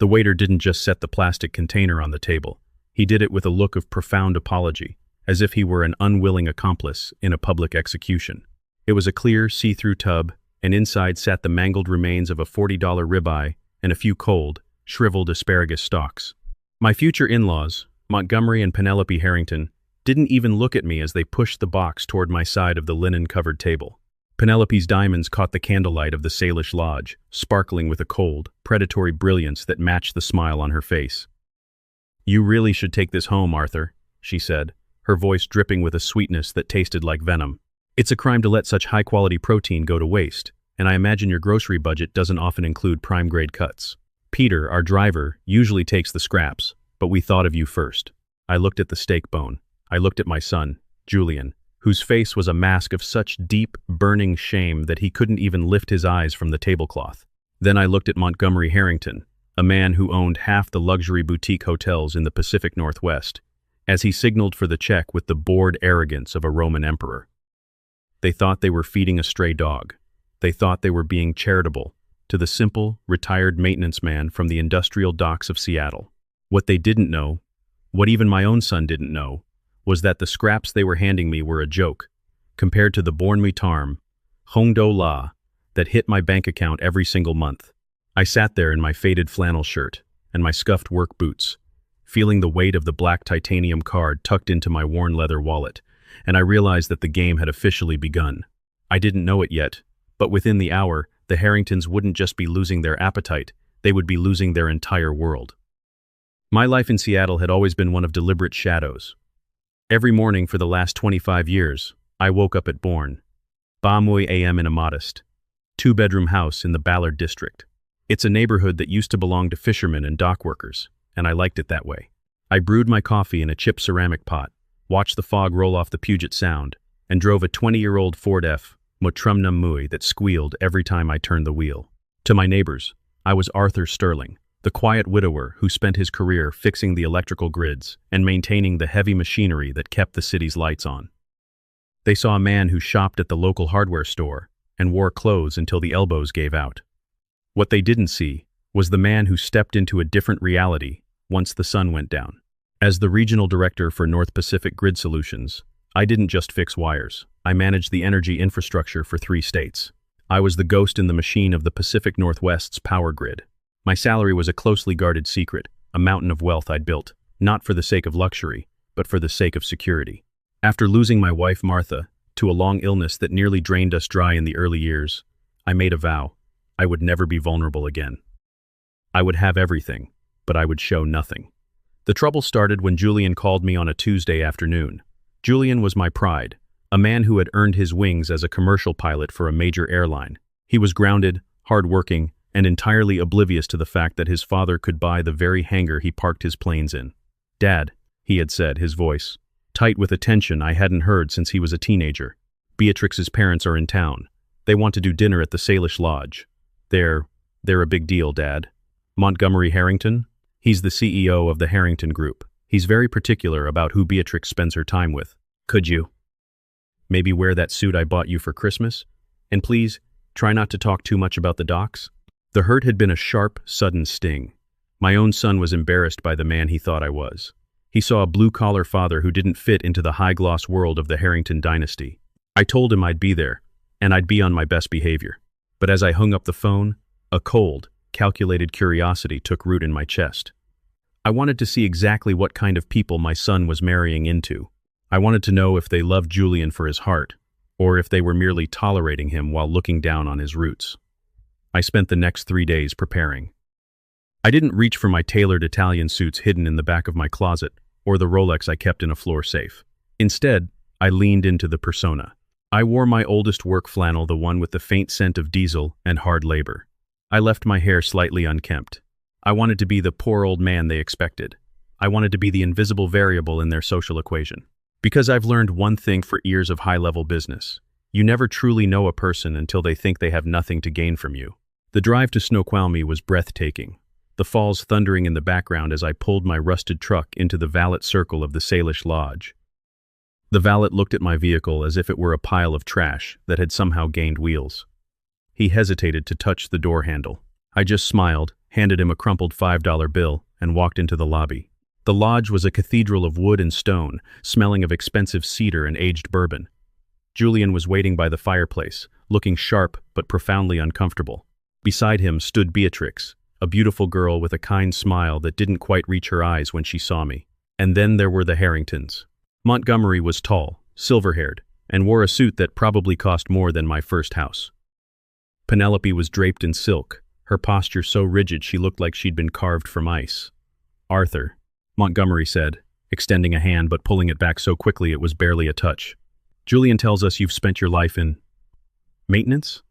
The waiter didn't just set the plastic container on the table. He did it with a look of profound apology, as if he were an unwilling accomplice in a public execution. It was a clear, see-through tub, and inside sat the mangled remains of a $40 ribeye and a few cold, shriveled asparagus stalks. My future in-laws, Montgomery and Penelope Harrington, didn't even look at me as they pushed the box toward my side of the linen-covered table. Penelope's diamonds caught the candlelight of the Salish Lodge, sparkling with a cold, predatory brilliance that matched the smile on her face. "You really should take this home, Arthur," she said, her voice dripping with a sweetness that tasted like venom. "It's a crime to let such high-quality protein go to waste, and I imagine your grocery budget doesn't often include prime-grade cuts. Peter, our driver, usually takes the scraps, but we thought of you first." I looked at the steak bone. I looked at my son, Julian, whose face was a mask of such deep, burning shame that he couldn't even lift his eyes from the tablecloth. Then I looked at Montgomery Harrington, a man who owned half the luxury boutique hotels in the Pacific Northwest, as he signaled for the check with the bored arrogance of a Roman emperor. They thought they were feeding a stray dog. They thought they were being charitable to the simple, retired maintenance man from the industrial docks of Seattle. What they didn't know, what even my own son didn't know, was that the scraps they were handing me were a joke, compared to the born mutarm, Hong Do La, that hit my bank account every single month. I sat there in my faded flannel shirt and my scuffed work boots, feeling the weight of the black titanium card tucked into my worn leather wallet, and I realized that the game had officially begun. I didn't know it yet, but within the hour, the Harringtons wouldn't just be losing their appetite, they would be losing their entire world. My life in Seattle had always been one of deliberate shadows. Every morning for the last 25 years, I woke up at Bourne, Ba Mui AM in a modest, two-bedroom house in the Ballard district. It's a neighborhood that used to belong to fishermen and dock workers, and I liked it that way. I brewed my coffee in a chipped ceramic pot, watched the fog roll off the Puget Sound, and drove a 20-year-old Ford F. Motrumnum Mui that squealed every time I turned the wheel. To my neighbors, I was Arthur Sterling, the quiet widower who spent his career fixing the electrical grids and maintaining the heavy machinery that kept the city's lights on. They saw a man who shopped at the local hardware store and wore clothes until the elbows gave out. What they didn't see was the man who stepped into a different reality once the sun went down. As the regional director for North Pacific Grid Solutions, I didn't just fix wires. I managed the energy infrastructure for 3 states. I was the ghost in the machine of the Pacific Northwest's power grid. My salary was a closely guarded secret, a mountain of wealth I'd built, not for the sake of luxury, but for the sake of security. After losing my wife Martha to a long illness that nearly drained us dry in the early years, I made a vow. I would never be vulnerable again. I would have everything, but I would show nothing. The trouble started when Julian called me on a Tuesday afternoon. Julian was my pride, a man who had earned his wings as a commercial pilot for a major airline. He was grounded, hard-working, and entirely oblivious to the fact that his father could buy the very hangar he parked his planes in. "Dad," he had said, his voice tight with a tension I hadn't heard since he was a teenager. "Beatrix's parents are in town. They want to do dinner at the Salish Lodge. They're a big deal, Dad." "Montgomery Harrington? He's the CEO of the Harrington Group. He's very particular about who Beatrix spends her time with. Could you maybe wear that suit I bought you for Christmas? And please, try not to talk too much about the docks." The hurt had been a sharp, sudden sting. My own son was embarrassed by the man he thought I was. He saw a blue-collar father who didn't fit into the high-gloss world of the Harrington dynasty. I told him I'd be there, and I'd be on my best behavior. But as I hung up the phone, a cold, calculated curiosity took root in my chest. I wanted to see exactly what kind of people my son was marrying into. I wanted to know if they loved Julian for his heart, or if they were merely tolerating him while looking down on his roots. I spent the next 3 days preparing. I didn't reach for my tailored Italian suits hidden in the back of my closet, or the Rolex I kept in a floor safe. Instead, I leaned into the persona. I wore my oldest work flannel, the one with the faint scent of diesel and hard labor. I left my hair slightly unkempt. I wanted to be the poor old man they expected. I wanted to be the invisible variable in their social equation. Because I've learned one thing for years of high-level business. You never truly know a person until they think they have nothing to gain from you. The drive to Snoqualmie was breathtaking, the falls thundering in the background as I pulled my rusted truck into the valet circle of the Salish Lodge. The valet looked at my vehicle as if it were a pile of trash that had somehow gained wheels. He hesitated to touch the door handle. I just smiled, handed him a crumpled $5 bill, and walked into the lobby. The lodge was a cathedral of wood and stone, smelling of expensive cedar and aged bourbon. Julian was waiting by the fireplace, looking sharp but profoundly uncomfortable. Beside him stood Beatrix, a beautiful girl with a kind smile that didn't quite reach her eyes when she saw me. And then there were the Harringtons. Montgomery was tall, silver-haired, and wore a suit that probably cost more than my first house. Penelope was draped in silk, her posture so rigid she looked like she'd been carved from ice. "Arthur," Montgomery said, extending a hand but pulling it back so quickly it was barely a touch. "Julian tells us you've spent your life in maintenance?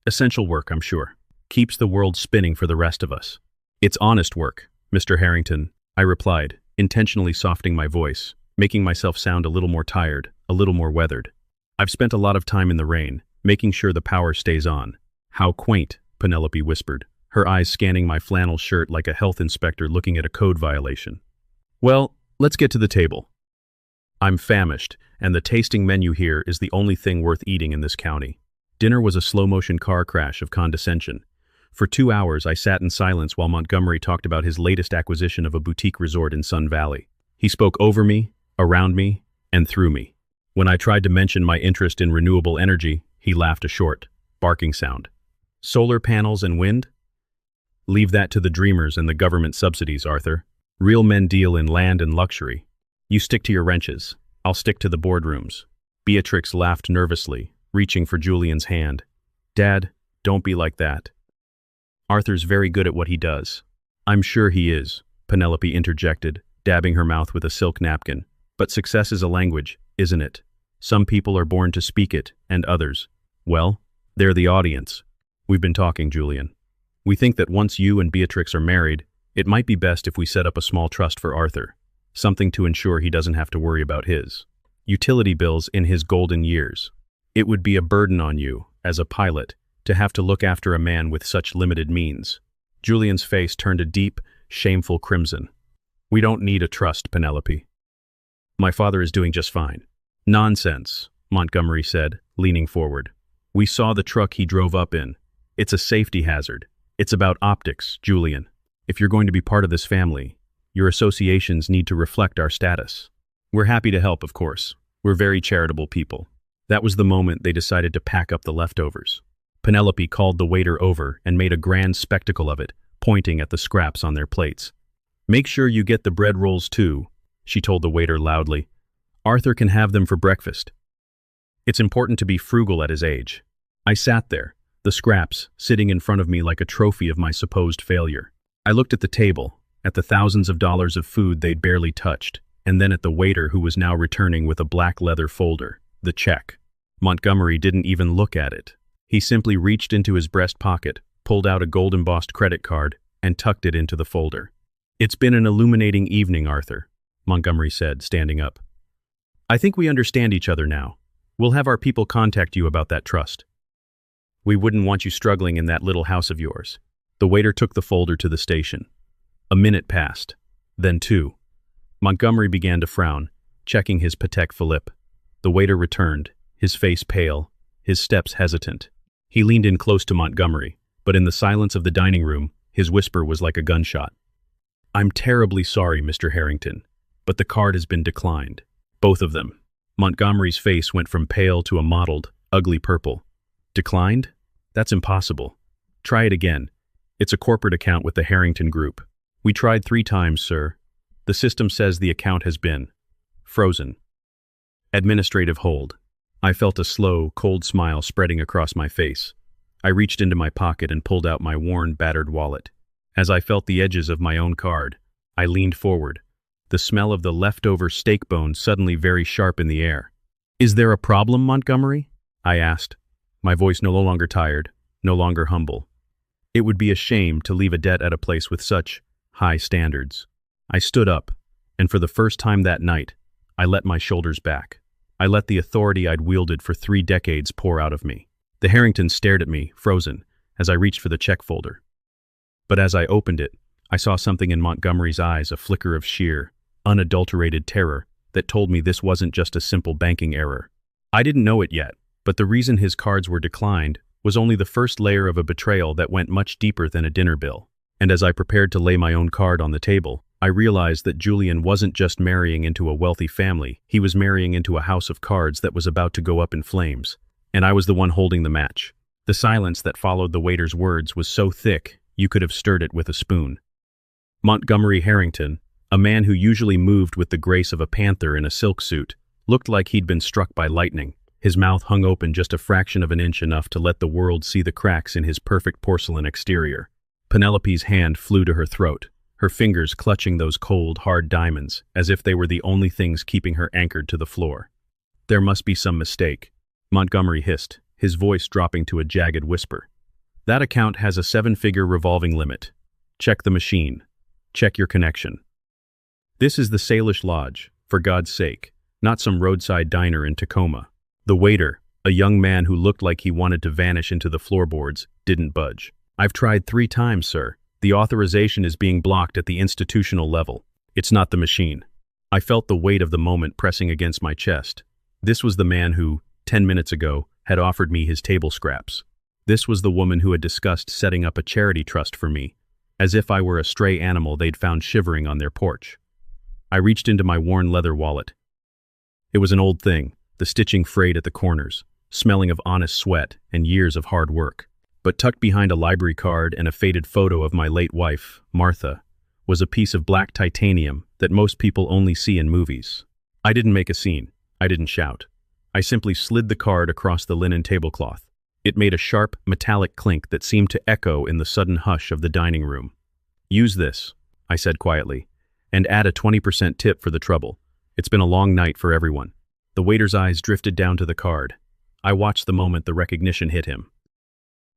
Essential work, I'm sure. Keeps the world spinning for the rest of us." "It's honest work, Mr. Harrington," I replied, intentionally softening my voice, making myself sound a little more tired, a little more weathered. "I've spent a lot of time in the rain, making sure the power stays on." "How quaint," Penelope whispered, her eyes scanning my flannel shirt like a health inspector looking at a code violation. "Well, let's get to the table. I'm famished, and the tasting menu here is the only thing worth eating in this county." Dinner was a slow-motion car crash of condescension. For 2 hours, I sat in silence while Montgomery talked about his latest acquisition of a boutique resort in Sun Valley. He spoke over me, around me, and through me. When I tried to mention my interest in renewable energy, he laughed a short, barking sound. "Solar panels and wind? Leave that to the dreamers and the government subsidies, Arthur. Real men deal in land and luxury. You stick to your wrenches. I'll stick to the boardrooms." Beatrix laughed nervously, reaching for Julian's hand. "Dad, don't be like that. Arthur's very good at what he does." "I'm sure he is," Penelope interjected, dabbing her mouth with a silk napkin. "But success is a language, isn't it? Some people are born to speak it, and others, well, they're the audience." "We've been talking, Julian. We think that once you and Beatrix are married, it might be best if we set up a small trust for Arthur, something to ensure he doesn't have to worry about his utility bills in his golden years. It would be a burden on you, as a pilot, to have to look after a man with such limited means." Julian's face turned a deep, shameful crimson. "We don't need a trust, Penelope. My father is doing just fine." "Nonsense," Montgomery said, leaning forward. "We saw the truck he drove up in. It's a safety hazard. It's about optics, Julian. If you're going to be part of this family, your associations need to reflect our status. We're happy to help, of course. We're very charitable people." That was the moment they decided to pack up the leftovers. Penelope called the waiter over and made a grand spectacle of it, pointing at the scraps on their plates. "Make sure you get the bread rolls too," she told the waiter loudly. "Arthur can have them for breakfast. It's important to be frugal at his age." I sat there, the scraps sitting in front of me like a trophy of my supposed failure. I looked at the table, at the thousands of dollars of food they'd barely touched, and then at the waiter who was now returning with a black leather folder, the check. Montgomery didn't even look at it. He simply reached into his breast pocket, pulled out a gold-embossed credit card, and tucked it into the folder. "It's been an illuminating evening, Arthur," Montgomery said, standing up. "I think we understand each other now. We'll have our people contact you about that trust. We wouldn't want you struggling in that little house of yours." The waiter took the folder to the station. A minute passed, then 2. Montgomery began to frown, checking his Patek Philippe. The waiter returned, his face pale, his steps hesitant. He leaned in close to Montgomery, but in the silence of the dining room, his whisper was like a gunshot. "I'm terribly sorry, Mr. Harrington, but the card has been declined. Both of them." Montgomery's face went from pale to a mottled, ugly purple. "Declined? That's impossible. Try it again. It's a corporate account with the Harrington Group. We tried 3 times, sir. The system says the account has been frozen." Administrative hold. I felt a slow, cold smile spreading across my face. I reached into my pocket and pulled out my worn, battered wallet. As I felt the edges of my own card, I leaned forward, the smell of the leftover steak bone suddenly very sharp in the air. "Is there a problem, Montgomery?" I asked, my voice no longer tired, no longer humble. It would be a shame to leave a debt at a place with such high standards. I stood up, and for the first time that night, I let my shoulders back. I let the authority I'd wielded for 3 decades pour out of me. The Harringtons stared at me, frozen, as I reached for the check folder. But as I opened it, I saw something in Montgomery's eyes, a flicker of sheer, unadulterated terror that told me this wasn't just a simple banking error. I didn't know it yet, but the reason his cards were declined was only the first layer of a betrayal that went much deeper than a dinner bill. And as I prepared to lay my own card on the table, I realized that Julian wasn't just marrying into a wealthy family, he was marrying into a house of cards that was about to go up in flames. And I was the one holding the match. The silence that followed the waiter's words was so thick, you could have stirred it with a spoon. Montgomery Harrington, a man who usually moved with the grace of a panther in a silk suit, looked like he'd been struck by lightning. His mouth hung open just a fraction of an inch, enough to let the world see the cracks in his perfect porcelain exterior. Penelope's hand flew to her throat, her fingers clutching those cold, hard diamonds, as if they were the only things keeping her anchored to the floor. "There must be some mistake," Montgomery hissed, his voice dropping to a jagged whisper. "That account has a 7-figure revolving limit. Check the machine. Check your connection. This is the Salish Lodge, for God's sake, not some roadside diner in Tacoma." The waiter, a young man who looked like he wanted to vanish into the floorboards, didn't budge. "I've tried 3 times, sir. The authorization is being blocked at the institutional level. It's not the machine." I felt the weight of the moment pressing against my chest. This was the man who, 10 minutes ago, had offered me his table scraps. This was the woman who had discussed setting up a charity trust for me, as if I were a stray animal they'd found shivering on their porch. I reached into my worn leather wallet. It was an old thing, the stitching frayed at the corners, smelling of honest sweat and years of hard work. But tucked behind a library card and a faded photo of my late wife, Martha, was a piece of black titanium that most people only see in movies. I didn't make a scene. I didn't shout. I simply slid the card across the linen tablecloth. It made a sharp, metallic clink that seemed to echo in the sudden hush of the dining room. "Use this," I said quietly, "and add a 20% tip for the trouble. It's been a long night for everyone." The waiter's eyes drifted down to the card. I watched the moment the recognition hit him.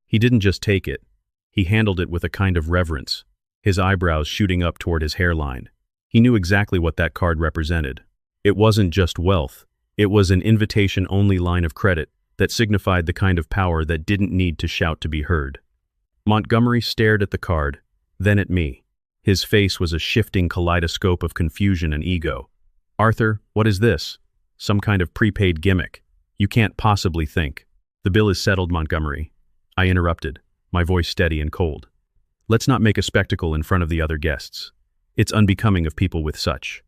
He didn't just take it. He handled it with a kind of reverence, his eyebrows shooting up toward his hairline. He knew exactly what that card represented. It wasn't just wealth. It was an invitation-only line of credit that signified the kind of power that didn't need to shout to be heard. Montgomery stared at the card, then at me. His face was a shifting kaleidoscope of confusion and ego. "Arthur, what is this? Some kind of prepaid gimmick. You can't possibly think." "The bill is settled, Montgomery," I interrupted, my voice steady and cold. "Let's not make a spectacle in front of the other guests. It's unbecoming of people with such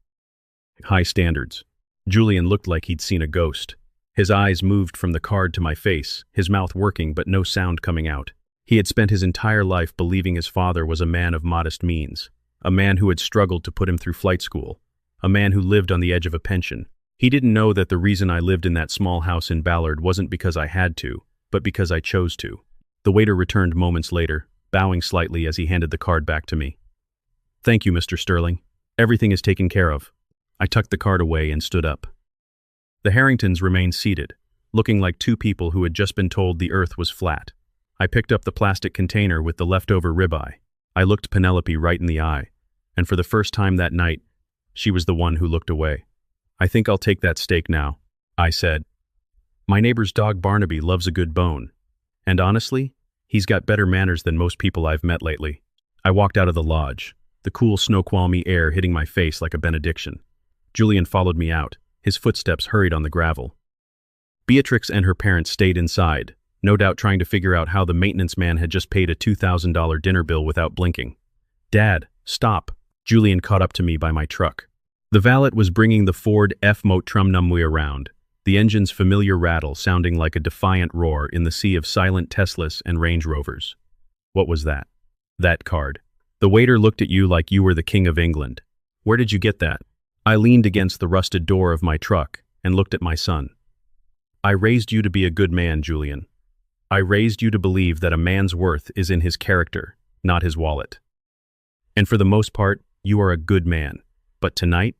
high standards." Julian looked like he'd seen a ghost. His eyes moved from the card to my face, his mouth working but no sound coming out. He had spent his entire life believing his father was a man of modest means, a man who had struggled to put him through flight school, a man who lived on the edge of a pension. He didn't know that the reason I lived in that small house in Ballard wasn't because I had to, but because I chose to. The waiter returned moments later, bowing slightly as he handed the card back to me. "Thank you, Mr. Sterling. Everything is taken care of." I tucked the card away and stood up. The Harringtons remained seated, looking like 2 people who had just been told the earth was flat. I picked up the plastic container with the leftover ribeye. I looked Penelope right in the eye, and for the first time that night, she was the one who looked away. "I think I'll take that steak now," I said. "My neighbor's dog Barnaby loves a good bone, and honestly, he's got better manners than most people I've met lately." I walked out of the lodge, the cool snoqualmy air hitting my face like a benediction. Julian followed me out, his footsteps hurried on the gravel. Beatrix and her parents stayed inside, no doubt trying to figure out how the maintenance man had just paid a $2,000 dinner bill without blinking. "Dad, stop." Julian caught up to me by my truck. The valet was bringing the Ford F-Motrumnumwe around, the engine's familiar rattle sounding like a defiant roar in the sea of silent Teslas and Range Rovers. "What was that?" "That card. The waiter looked at you like you were the King of England. Where did you get that?" I leaned against the rusted door of my truck and looked at my son. "I raised you to be a good man, Julian. I raised you to believe that a man's worth is in his character, not his wallet. And for the most part, you are a good man. But tonight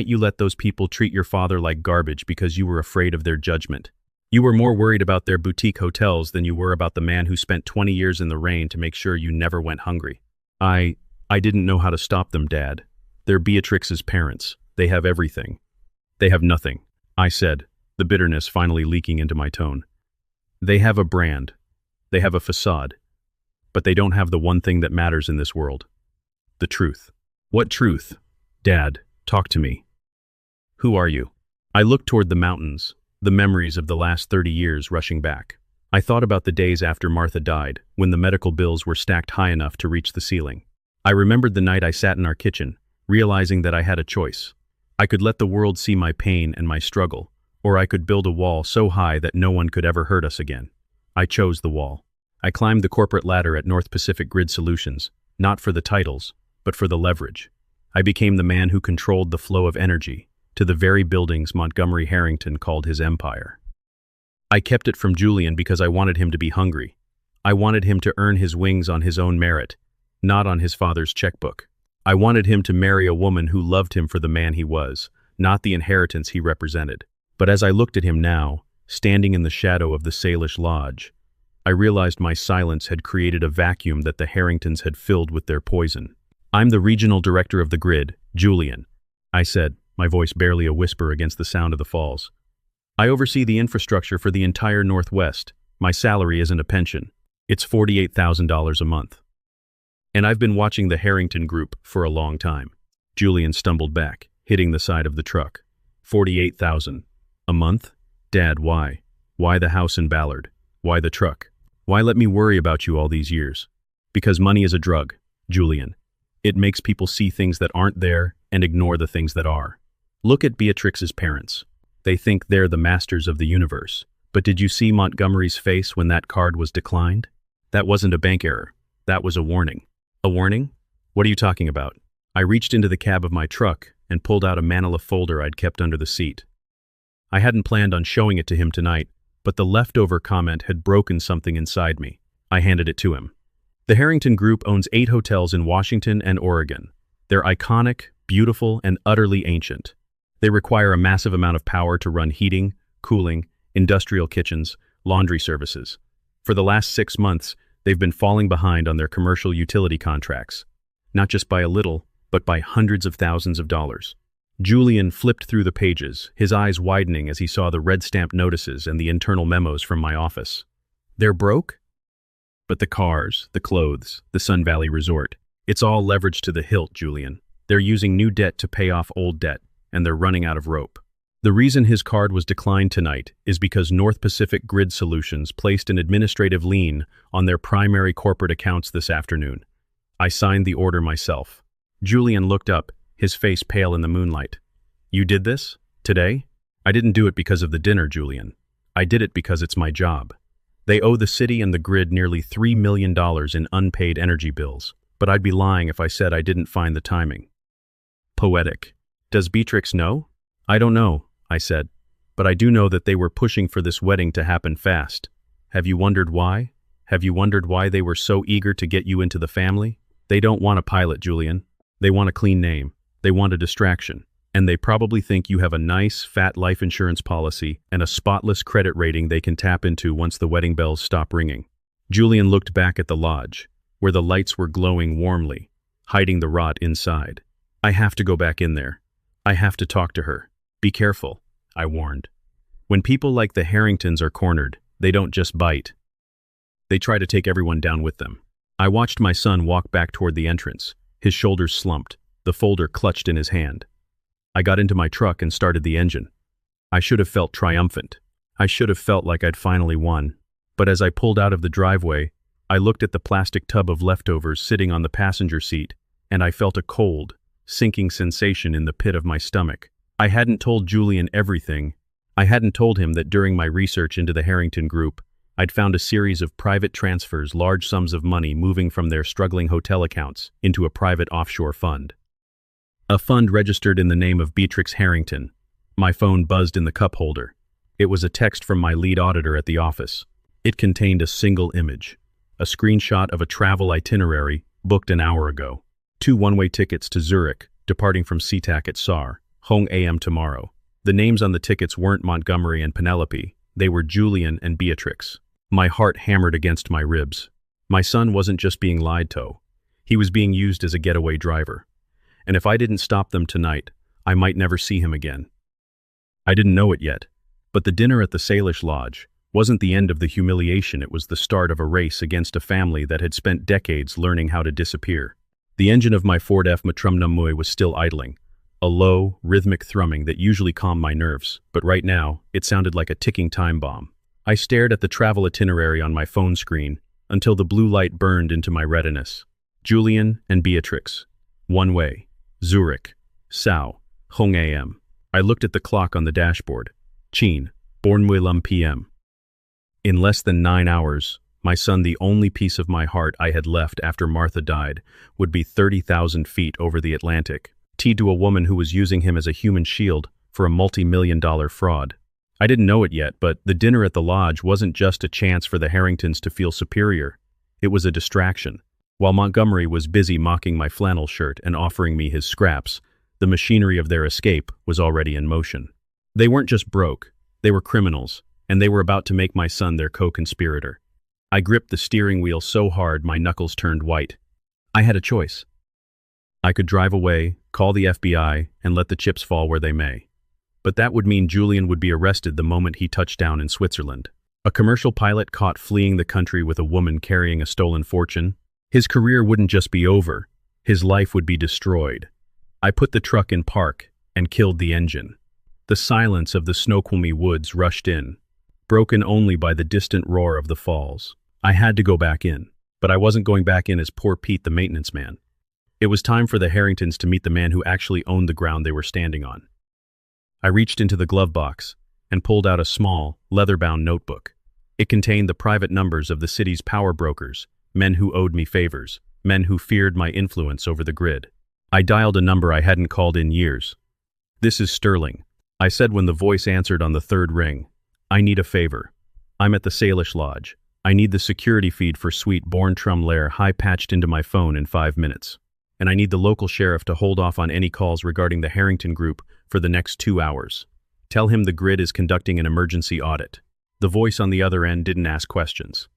you let those people treat your father like garbage because you were afraid of their judgment. You were more worried about their boutique hotels than you were about the man who spent 20 years in the rain to make sure you never went hungry." I didn't know how to stop them, Dad. They're Beatrix's parents. They have everything. They have nothing, I said, the bitterness finally leaking into my tone. They have a brand. They have a facade. But they don't have the one thing that matters in this world. The truth. What truth? Dad, talk to me. Who are you? I looked toward the mountains, the memories of the last 30 years rushing back. I thought about the days after Martha died, when the medical bills were stacked high enough to reach the ceiling. I remembered the night I sat in our kitchen, realizing that I had a choice. I could let the world see my pain and my struggle, or I could build a wall so high that no one could ever hurt us again. I chose the wall. I climbed the corporate ladder at North Pacific Grid Solutions, not for the titles, but for the leverage. I became the man who controlled the flow of energy to the very buildings Montgomery Harrington called his empire. I kept it from Julian because I wanted him to be hungry. I wanted him to earn his wings on his own merit, not on his father's checkbook. I wanted him to marry a woman who loved him for the man he was, not the inheritance he represented. But as I looked at him now, standing in the shadow of the Salish Lodge, I realized my silence had created a vacuum that the Harringtons had filled with their poison. "I'm the regional director of the grid, Julian," I said, my voice barely a whisper against the sound of the falls. "I oversee the infrastructure for the entire Northwest. My salary isn't a pension. It's $48,000 a month. And I've been watching the Harrington Group for a long time." Julian stumbled back, hitting the side of the truck. $48,000 a month? Dad, why? Why the house in Ballard? Why the truck? Why let me worry about you all these years? Because money is a drug, Julian. It makes people see things that aren't there and ignore the things that are. Look at Beatrix's parents. They think they're the masters of the universe. But did you see Montgomery's face when that card was declined? That wasn't a bank error. That was a warning. A warning? What are you talking about? I reached into the cab of my truck and pulled out a manila folder I'd kept under the seat. I hadn't planned on showing it to him tonight, but the leftover comment had broken something inside me. I handed it to him. The Harrington Group owns 8 hotels in Washington and Oregon. They're iconic, beautiful, and utterly ancient. They require a massive amount of power to run heating, cooling, industrial kitchens, laundry services. For the last 6 months, they've been falling behind on their commercial utility contracts, not just by a little, but by hundreds of thousands of dollars. Julian flipped through the pages, his eyes widening as he saw the red stamp notices and the internal memos from my office. They're broke? But the cars, the clothes, the Sun Valley Resort, it's all leveraged to the hilt, Julian. They're using new debt to pay off old debt, and they're running out of rope. The reason his card was declined tonight is because North Pacific Grid Solutions placed an administrative lien on their primary corporate accounts this afternoon. I signed the order myself. Julian looked up, his face pale in the moonlight. "You did this? Today?" "I didn't do it because of the dinner, Julian. I did it because it's my job. They owe the city and the grid nearly $3 million in unpaid energy bills, but I'd be lying if I said I didn't find the timing." Poetic. "Does Beatrix know?" "I don't know," I said, "but I do know that they were pushing for this wedding to happen fast. Have you wondered why? Have you wondered why they were so eager to get you into the family? They don't want a pilot, Julian. They want a clean name. They want a distraction. And they probably think you have a nice, fat life insurance policy and a spotless credit rating they can tap into once the wedding bells stop ringing." Julian looked back at the lodge, where the lights were glowing warmly, hiding the rot inside. "I have to go back in there. I have to talk to her. Be careful," I warned. "When people like the Harringtons are cornered, they don't just bite. They try to take everyone down with them." I watched my son walk back toward the entrance, his shoulders slumped, the folder clutched in his hand. I got into my truck and started the engine. I should have felt triumphant. I should have felt like I'd finally won. But as I pulled out of the driveway, I looked at the plastic tub of leftovers sitting on the passenger seat, and I felt a cold, sinking sensation in the pit of my stomach. I hadn't told Julian everything. I hadn't told him that during my research into the Harrington Group, I'd found a series of private transfers, large sums of money moving from their struggling hotel accounts into a private offshore fund. A fund registered in the name of Beatrix Harrington. My phone buzzed in the cup holder. It was a text from my lead auditor at the office. It contained a single image, a screenshot of a travel itinerary booked an hour ago. 2 one-way tickets to Zurich, departing from SeaTac at SAR, Hong AM tomorrow. The names on the tickets weren't Montgomery and Penelope. They were Julian and Beatrix. My heart hammered against my ribs. My son wasn't just being lied to. He was being used as a getaway driver. And if I didn't stop them tonight, I might never see him again. I didn't know it yet, but the dinner at the Salish Lodge wasn't the end of the humiliation. It was the start of a race against a family that had spent decades learning how to disappear. The engine of my Ford F Matrumnumui was still idling, a low, rhythmic thrumming that usually calmed my nerves, but right now, it sounded like a ticking time bomb. I stared at the travel itinerary on my phone screen until the blue light burned into my retinas. Julian and Beatrix. One way. Zurich. Sao. Hong AM. I looked at the clock on the dashboard. Chin. Bornmuelam PM. In less than 9 hours, my son, the only piece of my heart I had left after Martha died, would be 30,000 feet over the Atlantic, tied to a woman who was using him as a human shield for a multi-million-dollar fraud. I didn't know it yet, but the dinner at the lodge wasn't just a chance for the Harringtons to feel superior. It was a distraction. While Montgomery was busy mocking my flannel shirt and offering me his scraps, the machinery of their escape was already in motion. They weren't just broke, they were criminals, and they were about to make my son their co-conspirator. I gripped the steering wheel so hard my knuckles turned white. I had a choice. I could drive away, call the FBI, and let the chips fall where they may. But that would mean Julian would be arrested the moment he touched down in Switzerland. A commercial pilot caught fleeing the country with a woman carrying a stolen fortune. His career wouldn't just be over, his life would be destroyed. I put the truck in park and killed the engine. The silence of the Snoqualmie woods rushed in, broken only by the distant roar of the falls. I had to go back in, but I wasn't going back in as poor Pete the maintenance man. It was time for the Harringtons to meet the man who actually owned the ground they were standing on. I reached into the glove box and pulled out a small, leather-bound notebook. It contained the private numbers of the city's power brokers, men who owed me favors, men who feared my influence over the grid. I dialed a number I hadn't called in years. "This is Sterling," I said when the voice answered on the third ring. "I need a favor. I'm at the Salish Lodge. I need the security feed for Suite Borntrum Lair high-patched into my phone in 5 minutes. And I need the local sheriff to hold off on any calls regarding the Harrington Group for the next 2 hours. Tell him the grid is conducting an emergency audit." The voice on the other end didn't ask questions.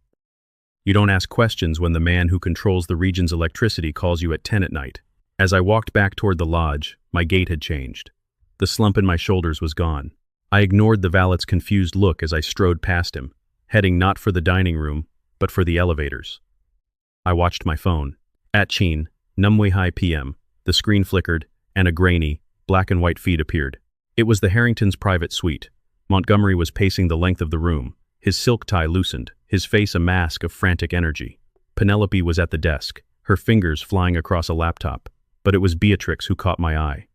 You don't ask questions when the man who controls the region's electricity calls you at 10 at night. As I walked back toward the lodge, my gait had changed. The slump in my shoulders was gone. I ignored the valet's confused look as I strode past him, heading not for the dining room, but for the elevators. I watched my phone. At Chin, Numway High PM, the screen flickered, and a grainy, black and white feed appeared. It was the Harringtons' private suite. Montgomery was pacing the length of the room, his silk tie loosened, his face a mask of frantic energy. Penelope was at the desk, her fingers flying across a laptop, but it was Beatrix who caught my eye.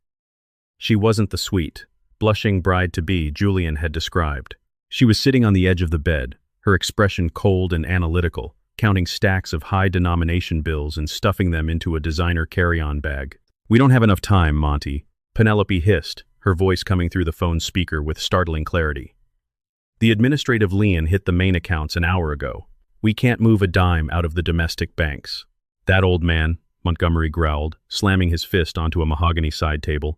She wasn't the sweet, blushing bride-to-be Julian had described. She was sitting on the edge of the bed, her expression cold and analytical, counting stacks of high-denomination bills and stuffing them into a designer carry-on bag. "We don't have enough time, Monty," Penelope hissed, her voice coming through the phone speaker with startling clarity. "The administrative lien hit the main accounts an hour ago. We can't move a dime out of the domestic banks." "That old man," Montgomery growled, slamming his fist onto a mahogany side table.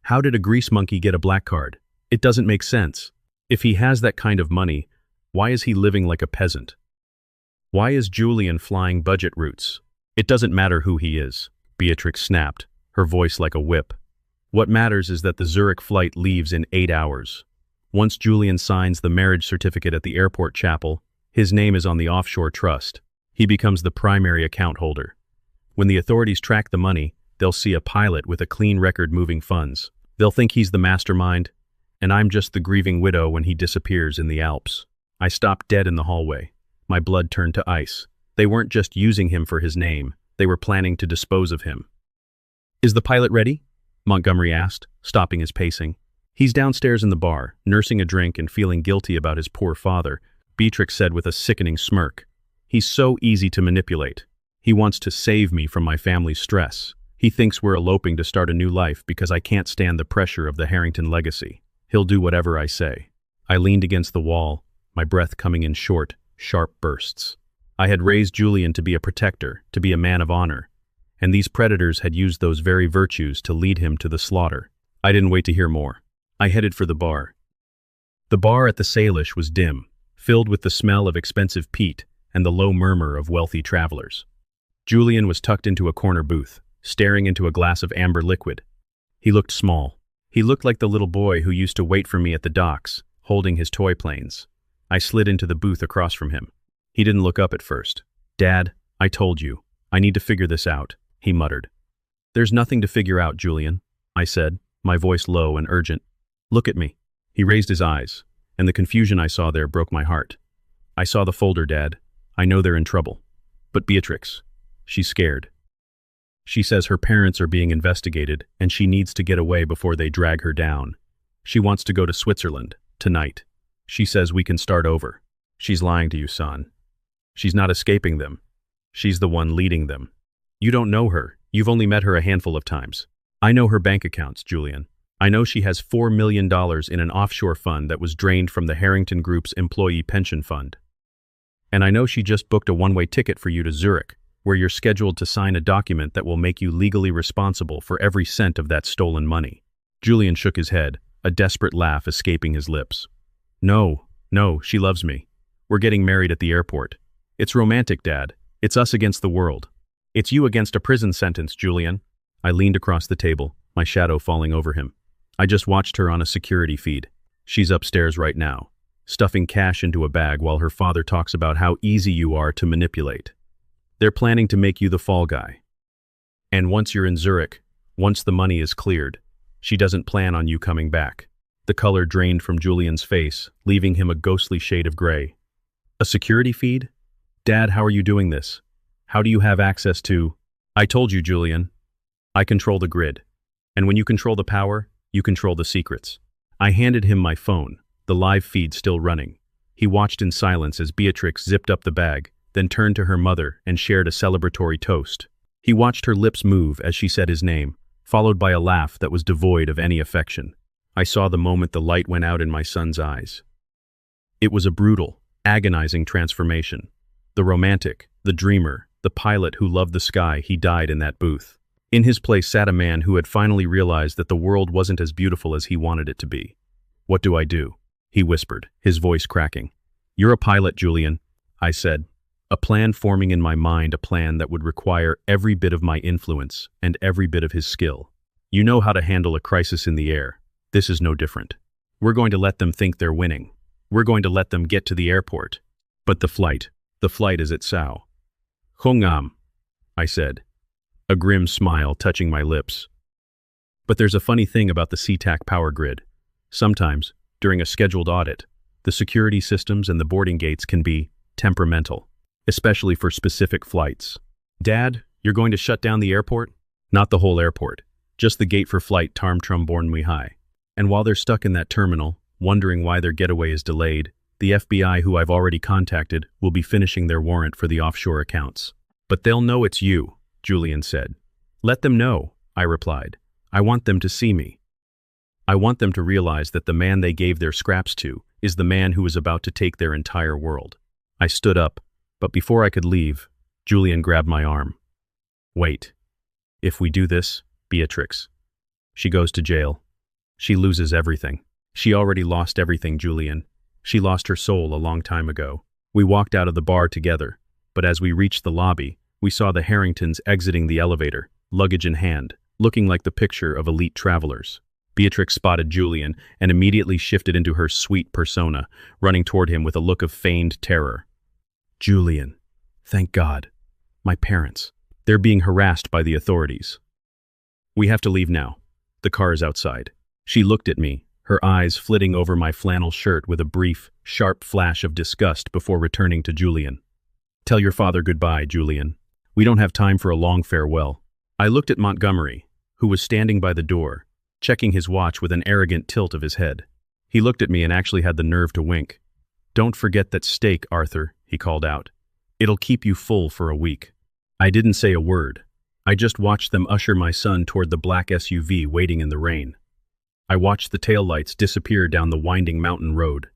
"How did a grease monkey get a black card? It doesn't make sense. If he has that kind of money, why is he living like a peasant? Why is Julian flying budget routes? It doesn't matter who he is," Beatrix snapped, her voice like a whip. "What matters is that the Zurich flight leaves in 8 hours. Once Julian signs the marriage certificate at the airport chapel, his name is on the offshore trust. He becomes the primary account holder. When the authorities track the money, they'll see a pilot with a clean record moving funds. They'll think he's the mastermind, and I'm just the grieving widow when he disappears in the Alps." I stopped dead in the hallway. My blood turned to ice. They weren't just using him for his name, they were planning to dispose of him. "Is the pilot ready?" Montgomery asked, stopping his pacing. "He's downstairs in the bar, nursing a drink and feeling guilty about his poor father," Beatrix said with a sickening smirk. "He's so easy to manipulate. He wants to save me from my family's stress. He thinks we're eloping to start a new life because I can't stand the pressure of the Harrington legacy. He'll do whatever I say." I leaned against the wall, my breath coming in short, sharp bursts. I had raised Julian to be a protector, to be a man of honor, and these predators had used those very virtues to lead him to the slaughter. I didn't wait to hear more. I headed for the bar. The bar at the Salish was dim, filled with the smell of expensive peat and the low murmur of wealthy travelers. Julian was tucked into a corner booth, staring into a glass of amber liquid. He looked small. He looked like the little boy who used to wait for me at the docks, holding his toy planes. I slid into the booth across from him. He didn't look up at first. "Dad, I told you. I need to figure this out," he muttered. "There's nothing to figure out, Julian," I said, my voice low and urgent. "Look at me." He raised his eyes, and the confusion I saw there broke my heart. "I saw the folder, Dad. I know they're in trouble. But Beatrix, she's scared. She says her parents are being investigated and she needs to get away before they drag her down. She wants to go to Switzerland, tonight. She says we can start over. She's lying to you, son. She's not escaping them. She's the one leading them. You don't know her. You've only met her a handful of times. I know her bank accounts, Julian. I know she has $4 million in an offshore fund that was drained from the Harrington Group's employee pension fund. And I know she just booked a one-way ticket for you to Zurich, where you're scheduled to sign a document that will make you legally responsible for every cent of that stolen money. Julian shook his head, a desperate laugh escaping his lips. No, she loves me. We're getting married at the airport. It's romantic, Dad. It's us against the world. It's you against a prison sentence, Julian. I leaned across the table, my shadow falling over him. I just watched her on a security feed. She's upstairs right now, stuffing cash into a bag while her father talks about how easy you are to manipulate. They're planning to make you the fall guy. And once you're in Zurich, once the money is cleared, she doesn't plan on you coming back. The color drained from Julian's face, leaving him a ghostly shade of gray. A security feed? Dad, how are you doing this? How do you have access to... I told you, Julian. I control the grid. And when you control the power, you control the secrets. I handed him my phone, the live feed still running. He watched in silence as Beatrix zipped up the bag, then turned to her mother and shared a celebratory toast. He watched her lips move as she said his name, followed by a laugh that was devoid of any affection. I saw the moment the light went out in my son's eyes. It was a brutal, agonizing transformation. The romantic, the dreamer, the pilot who loved the sky, he died in that booth. In his place sat a man who had finally realized that the world wasn't as beautiful as he wanted it to be. What do I do? He whispered, his voice cracking. You're a pilot, Julian, I said. A plan forming in my mind, a plan that would require every bit of my influence and every bit of his skill. You know how to handle a crisis in the air. This is no different. We're going to let them think they're winning. We're going to let them get to the airport. But the flight is at Sao. Hongam, I said, a grim smile touching my lips. But there's a funny thing about the SeaTac power grid. Sometimes, during a scheduled audit, the security systems and the boarding gates can be temperamental, especially for specific flights. Dad, you're going to shut down the airport? Not the whole airport, just the gate for flight Tarm Trum Born Mui Hai. And while they're stuck in that terminal, wondering why their getaway is delayed, the FBI, who I've already contacted, will be finishing their warrant for the offshore accounts. But they'll know it's you, Julian said. Let them know, I replied. I want them to see me. I want them to realize that the man they gave their scraps to is the man who is about to take their entire world. I stood up, but before I could leave, Julian grabbed my arm. Wait. If we do this, Beatrix, she goes to jail. She loses everything. She already lost everything, Julian. She lost her soul a long time ago. We walked out of the bar together, but as we reached the lobby, we saw the Harringtons exiting the elevator, luggage in hand, looking like the picture of elite travelers. Beatrix spotted Julian and immediately shifted into her sweet persona, running toward him with a look of feigned terror. Julian, thank God. My parents. They're being harassed by the authorities. We have to leave now. The car is outside. She looked at me, her eyes flitting over my flannel shirt with a brief, sharp flash of disgust before returning to Julian. Tell your father goodbye, Julian. We don't have time for a long farewell. I looked at Montgomery, who was standing by the door, checking his watch with an arrogant tilt of his head. He looked at me and actually had the nerve to wink. Don't forget that steak, Arthur, he called out. It'll keep you full for a week. I didn't say a word. I just watched them usher my son toward the black SUV waiting in the rain. I watched the taillights disappear down the winding mountain road.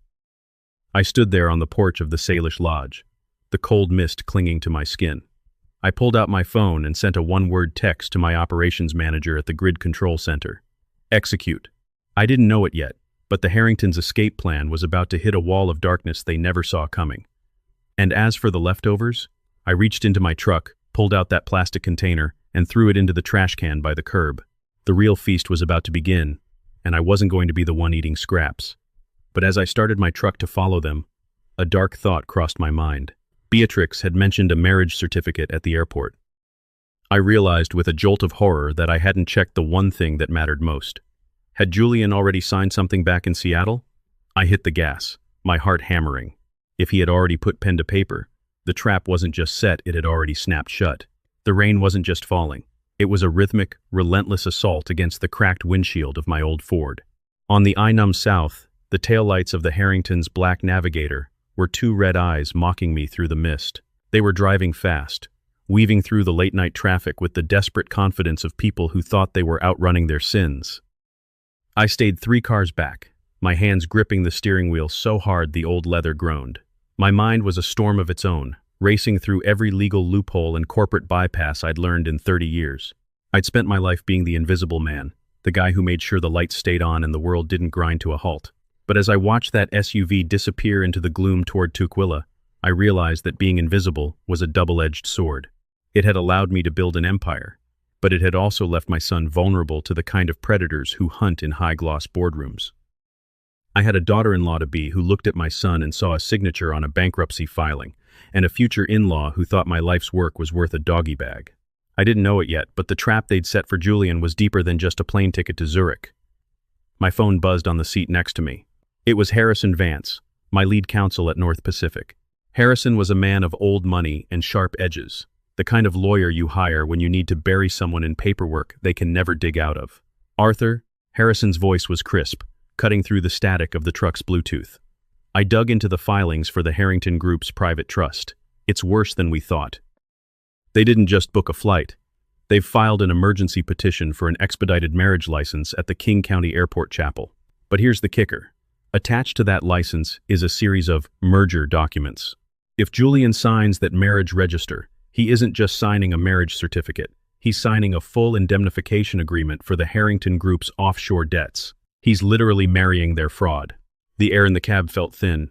I stood there on the porch of the Salish Lodge, the cold mist clinging to my skin. I pulled out my phone and sent a one-word text to my operations manager at the Grid Control Center. Execute. I didn't know it yet, but the Harringtons' escape plan was about to hit a wall of darkness they never saw coming. And as for the leftovers, I reached into my truck, pulled out that plastic container, and threw it into the trash can by the curb. The real feast was about to begin, and I wasn't going to be the one eating scraps. But as I started my truck to follow them, a dark thought crossed my mind. Beatrix had mentioned a marriage certificate at the airport. I realized with a jolt of horror that I hadn't checked the one thing that mattered most. Had Julian already signed something back in Seattle? I hit the gas, my heart hammering. If he had already put pen to paper, the trap wasn't just set, it had already snapped shut. The rain wasn't just falling. It was a rhythmic, relentless assault against the cracked windshield of my old Ford. On the I-9 South, the taillights of the Harrington's black Navigator were two red eyes mocking me through the mist. They were driving fast, weaving through the late-night traffic with the desperate confidence of people who thought they were outrunning their sins. I stayed 3 cars back, my hands gripping the steering wheel so hard the old leather groaned. My mind was a storm of its own, racing through every legal loophole and corporate bypass I'd learned in 30 years. I'd spent my life being the invisible man, the guy who made sure the lights stayed on and the world didn't grind to a halt. But as I watched that SUV disappear into the gloom toward Tukwila, I realized that being invisible was a double-edged sword. It had allowed me to build an empire, but it had also left my son vulnerable to the kind of predators who hunt in high-gloss boardrooms. I had a daughter-in-law-to-be who looked at my son and saw a signature on a bankruptcy filing, and a future in-law who thought my life's work was worth a doggy bag. I didn't know it yet, but the trap they'd set for Julian was deeper than just a plane ticket to Zurich. My phone buzzed on the seat next to me. It was Harrison Vance, my lead counsel at North Pacific. Harrison was a man of old money and sharp edges, the kind of lawyer you hire when you need to bury someone in paperwork they can never dig out of. Arthur, Harrison's voice was crisp, cutting through the static of the truck's Bluetooth. I dug into the filings for the Harrington Group's private trust. It's worse than we thought. They didn't just book a flight. They've filed an emergency petition for an expedited marriage license at the King County Airport Chapel. But here's the kicker. Attached to that license is a series of merger documents. If Julian signs that marriage register, he isn't just signing a marriage certificate. He's signing a full indemnification agreement for the Harrington Group's offshore debts. He's literally marrying their fraud. The air in the cab felt thin.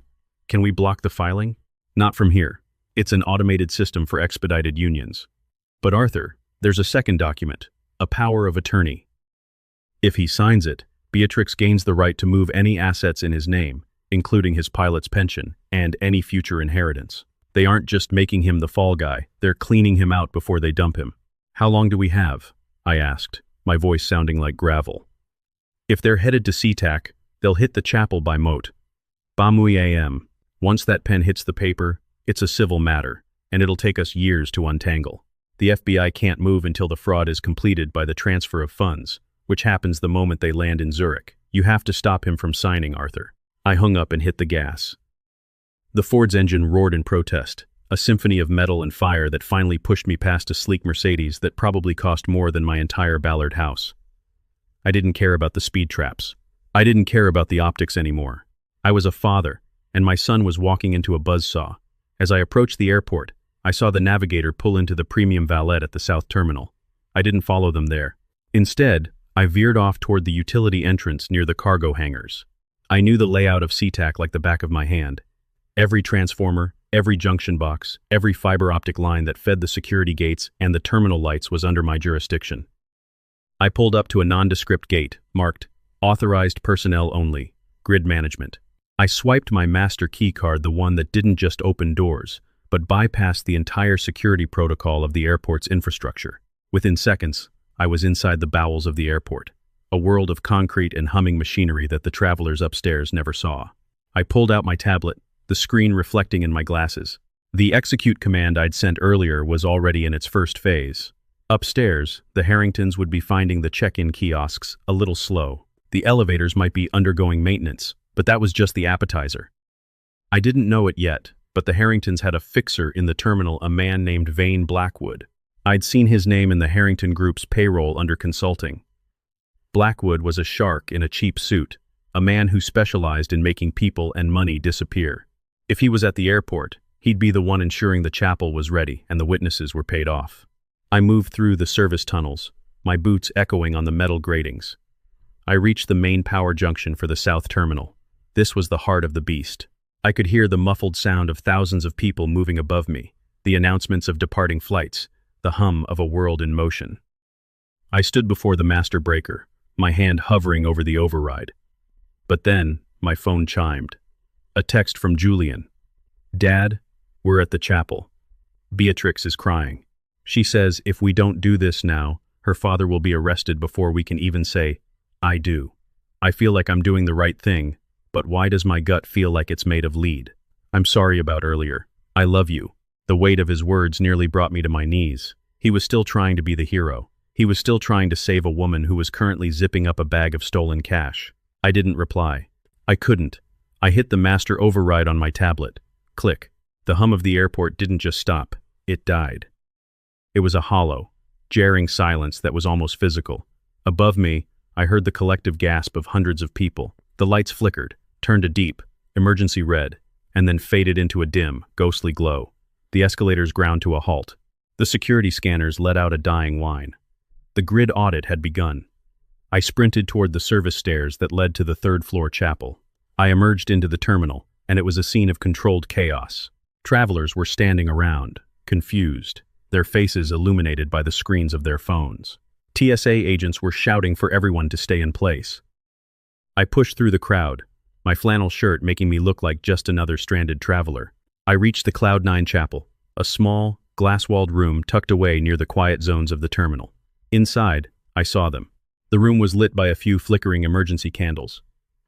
Can we block the filing? Not from here. It's an automated system for expedited unions. But Arthur, there's a second document, a power of attorney. If he signs it, Beatrix gains the right to move any assets in his name, including his pilot's pension and any future inheritance. They aren't just making him the fall guy, they're cleaning him out before they dump him. How long do we have? I asked, my voice sounding like gravel. If they're headed to SeaTac, they'll hit the chapel by moat. Bamui AM. Once that pen hits the paper, it's a civil matter, and it'll take us years to untangle. The FBI can't move until the fraud is completed by the transfer of funds, which happens the moment they land in Zurich. You have to stop him from signing, Arthur. I hung up and hit the gas. The Ford's engine roared in protest, a symphony of metal and fire that finally pushed me past a sleek Mercedes that probably cost more than my entire Ballard house. I didn't care about the speed traps. I didn't care about the optics anymore. I was a father, and my son was walking into a buzzsaw. As I approached the airport, I saw the Navigator pull into the premium valet at the South Terminal. I didn't follow them there. Instead, I veered off toward the utility entrance near the cargo hangars. I knew the layout of SeaTac like the back of my hand. Every transformer, every junction box, every fiber optic line that fed the security gates and the terminal lights was under my jurisdiction. I pulled up to a nondescript gate, marked, Authorized Personnel Only, Grid Management. I swiped my master key card, the one that didn't just open doors, but bypassed the entire security protocol of the airport's infrastructure. Within seconds, I was inside the bowels of the airport, a world of concrete and humming machinery that the travelers upstairs never saw. I pulled out my tablet, the screen reflecting in my glasses. The execute command I'd sent earlier was already in its first phase. Upstairs, the Harringtons would be finding the check-in kiosks a little slow. The elevators might be undergoing maintenance, but that was just the appetizer. I didn't know it yet, but the Harringtons had a fixer in the terminal, a man named Vane Blackwood. I'd seen his name in the Harrington Group's payroll under consulting. Blackwood was a shark in a cheap suit, a man who specialized in making people and money disappear. If he was at the airport, he'd be the one ensuring the chapel was ready and the witnesses were paid off. I moved through the service tunnels, my boots echoing on the metal gratings. I reached the main power junction for the South Terminal. This was the heart of the beast. I could hear the muffled sound of thousands of people moving above me, the announcements of departing flights, the hum of a world in motion. I stood before the master breaker, my hand hovering over the override. But then, my phone chimed. A text from Julian. Dad, we're at the chapel. Beatrix is crying. She says if we don't do this now, her father will be arrested before we can even say, I do. I feel like I'm doing the right thing, but why does my gut feel like it's made of lead? I'm sorry about earlier. I love you. The weight of his words nearly brought me to my knees. He was still trying to be the hero. He was still trying to save a woman who was currently zipping up a bag of stolen cash. I didn't reply. I couldn't. I hit the master override on my tablet. Click. The hum of the airport didn't just stop. It died. It was a hollow, jarring silence that was almost physical. Above me, I heard the collective gasp of hundreds of people. The lights flickered, turned a deep, emergency red, and then faded into a dim, ghostly glow. The escalators ground to a halt. The security scanners let out a dying whine. The grid audit had begun. I sprinted toward the service stairs that led to the third-floor chapel. I emerged into the terminal, and it was a scene of controlled chaos. Travelers were standing around, confused, their faces illuminated by the screens of their phones. TSA agents were shouting for everyone to stay in place. I pushed through the crowd, my flannel shirt making me look like just another stranded traveler. I reached the Cloud9 Chapel, a small, glass-walled room tucked away near the quiet zones of the terminal. Inside, I saw them. The room was lit by a few flickering emergency candles.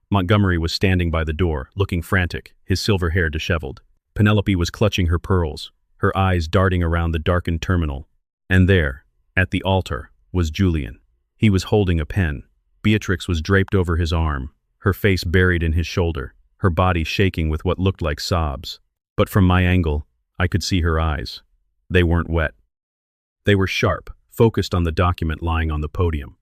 Montgomery was standing by the door, looking frantic, his silver hair disheveled. Penelope was clutching her pearls, her eyes darting around the darkened terminal. And there, at the altar, was Julian. He was holding a pen. Beatrix was draped over his arm, her face buried in his shoulder, her body shaking with what looked like sobs. But from my angle, I could see her eyes. They weren't wet. They were sharp, focused on the document lying on the podium.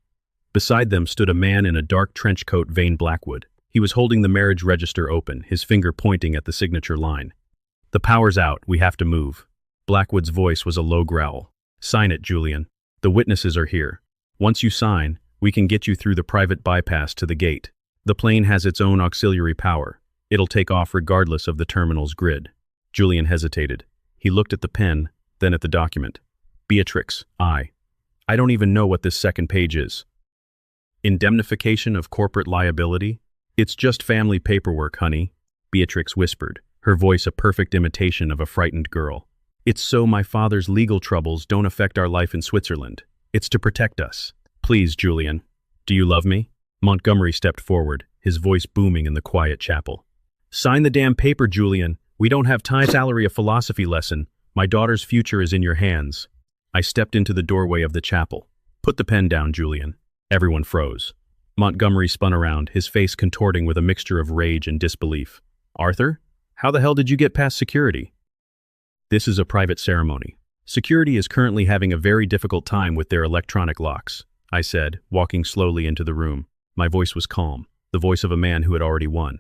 Beside them stood a man in a dark trench coat Vane Blackwood. He was holding the marriage register open, his finger pointing at the signature line. "The power's out, we have to move." Blackwood's voice was a low growl. "Sign it, Julian. The witnesses are here. Once you sign, we can get you through the private bypass to the gate. The plane has its own auxiliary power. It'll take off regardless of the terminal's grid." Julian hesitated. He looked at the pen, then at the document. "Beatrix, I don't even know what this second page is." "Indemnification of corporate liability? It's just family paperwork, honey," Beatrix whispered, her voice a perfect imitation of a frightened girl. "It's so my father's legal troubles don't affect our life in Switzerland. It's to protect us. Please, Julian. Do you love me?" Montgomery stepped forward, his voice booming in the quiet chapel. "Sign the damn paper, Julian. We don't have time. Salary a philosophy lesson. My daughter's future is in your hands." I stepped into the doorway of the chapel. "Put the pen down, Julian." Everyone froze. Montgomery spun around, his face contorting with a mixture of rage and disbelief. "Arthur? How the hell did you get past security?" "This is a private ceremony. Security is currently having a very difficult time with their electronic locks," I said, walking slowly into the room. My voice was calm, the voice of a man who had already won.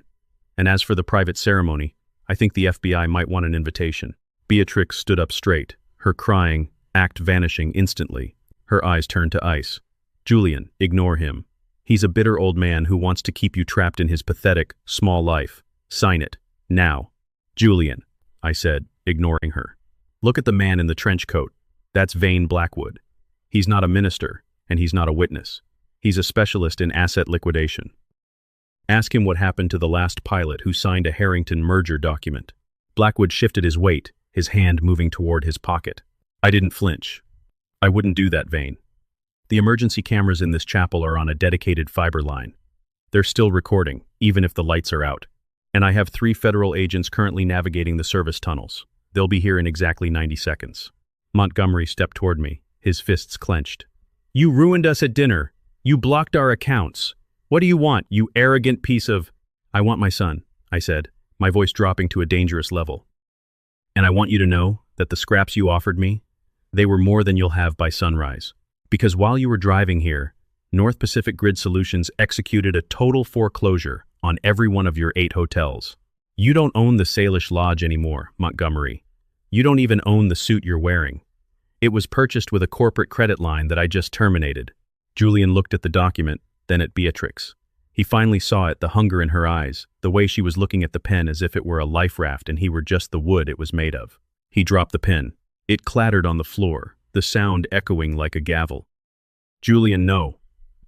"And as for the private ceremony, I think the FBI might want an invitation." Beatrix stood up straight, her crying act vanishing instantly. Her eyes turned to ice. "Julian, ignore him. He's a bitter old man who wants to keep you trapped in his pathetic, small life. Sign it. Now." "Julian," I said, ignoring her. "Look at the man in the trench coat. That's Vane Blackwood. He's not a minister, and he's not a witness. He's a specialist in asset liquidation. Ask him what happened to the last pilot who signed a Harrington merger document." Blackwood shifted his weight, his hand moving toward his pocket. I didn't flinch. "I wouldn't do that, Vane. The emergency cameras in this chapel are on a dedicated fiber line. They're still recording, even if the lights are out. And I have 3 federal agents currently navigating the service tunnels. They'll be here in exactly 90 seconds. Montgomery stepped toward me, his fists clenched. "You ruined us at dinner. You blocked our accounts. What do you want, you arrogant piece of—" "I want my son," I said, my voice dropping to a dangerous level. "And I want you to know that the scraps you offered me, they were more than you'll have by sunrise. Because while you were driving here, North Pacific Grid Solutions executed a total foreclosure on every one of your 8 hotels. You don't own the Salish Lodge anymore, Montgomery. You don't even own the suit you're wearing. It was purchased with a corporate credit line that I just terminated." Julian looked at the document, then at Beatrix. He finally saw it, the hunger in her eyes, the way she was looking at the pen as if it were a life raft and he were just the wood it was made of. He dropped the pen. It clattered on the floor, the sound echoing like a gavel. "Julian, no."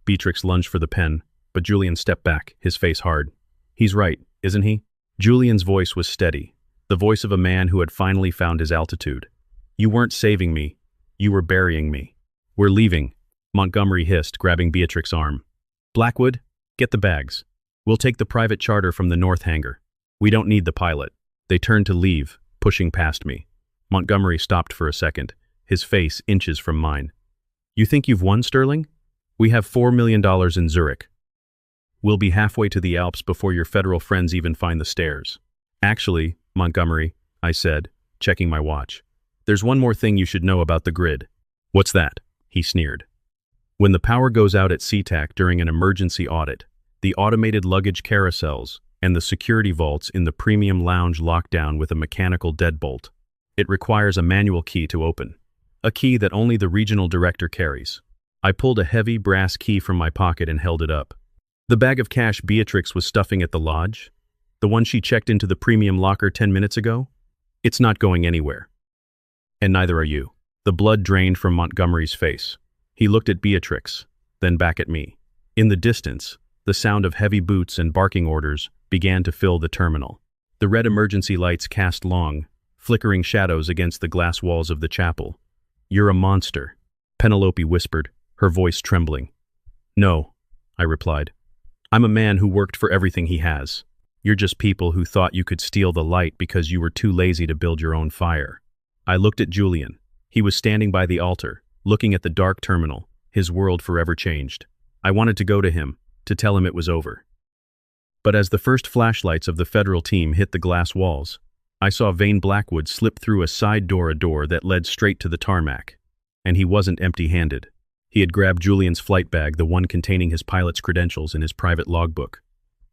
Beatrix lunged for the pen, but Julian stepped back, his face hard. "He's right, isn't he?" Julian's voice was steady, the voice of a man who had finally found his altitude. "You weren't saving me. You were burying me." "We're leaving," Montgomery hissed, grabbing Beatrix's arm. "Blackwood, get the bags. We'll take the private charter from the north hangar. We don't need the pilot." They turned to leave, pushing past me. Montgomery stopped for a second, his face inches from mine. You think you've won, Sterling? We have $4 million in Zurich. We'll be halfway to the Alps before your federal friends even find the stairs. Actually, Montgomery, I said, checking my watch, there's one more thing you should know about the grid. What's that? He sneered. When the power goes out at SeaTac during an emergency audit, the automated luggage carousels and the security vaults in the premium lounge lock down with a mechanical deadbolt. It requires a manual key to open, a key that only the regional director carries. I pulled a heavy brass key from my pocket and held it up. The bag of cash Beatrix was stuffing at the lodge, the one she checked into the premium locker 10 minutes ago, it's not going anywhere. And neither are you. The blood drained from Montgomery's face. He looked at Beatrix, then back at me. In the distance, the sound of heavy boots and barking orders began to fill the terminal. The red emergency lights cast long, flickering shadows against the glass walls of the chapel. You're a monster, Penelope whispered, her voice trembling. No, I replied. I'm a man who worked for everything he has. You're just people who thought you could steal the light because you were too lazy to build your own fire. I looked at Julian. He was standing by the altar, looking at the dark terminal, his world forever changed. I wanted to go to him, to tell him it was over. But as the first flashlights of the federal team hit the glass walls, I saw Vane Blackwood slip through a side door that led straight to the tarmac. And he wasn't empty-handed. He had grabbed Julian's flight bag, the one containing his pilot's credentials and his private logbook.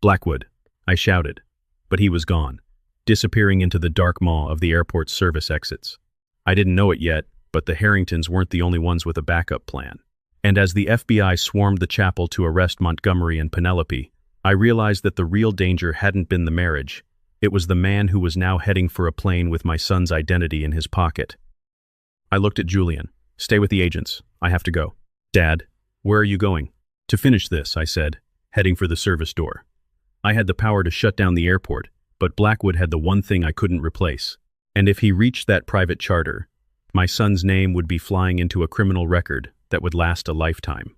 Blackwood, I shouted, but he was gone, disappearing into the dark maw of the airport's service exits. I didn't know it yet, but the Harringtons weren't the only ones with a backup plan. And as the FBI swarmed the chapel to arrest Montgomery and Penelope, I realized that the real danger hadn't been the marriage. It was the man who was now heading for a plane with my son's identity in his pocket. I looked at Julian. Stay with the agents. I have to go. Dad, where are you going? To finish this, I said, heading for the service door. I had the power to shut down the airport, but Blackwood had the one thing I couldn't replace. And if he reached that private charter, my son's name would be flying into a criminal record that would last a lifetime.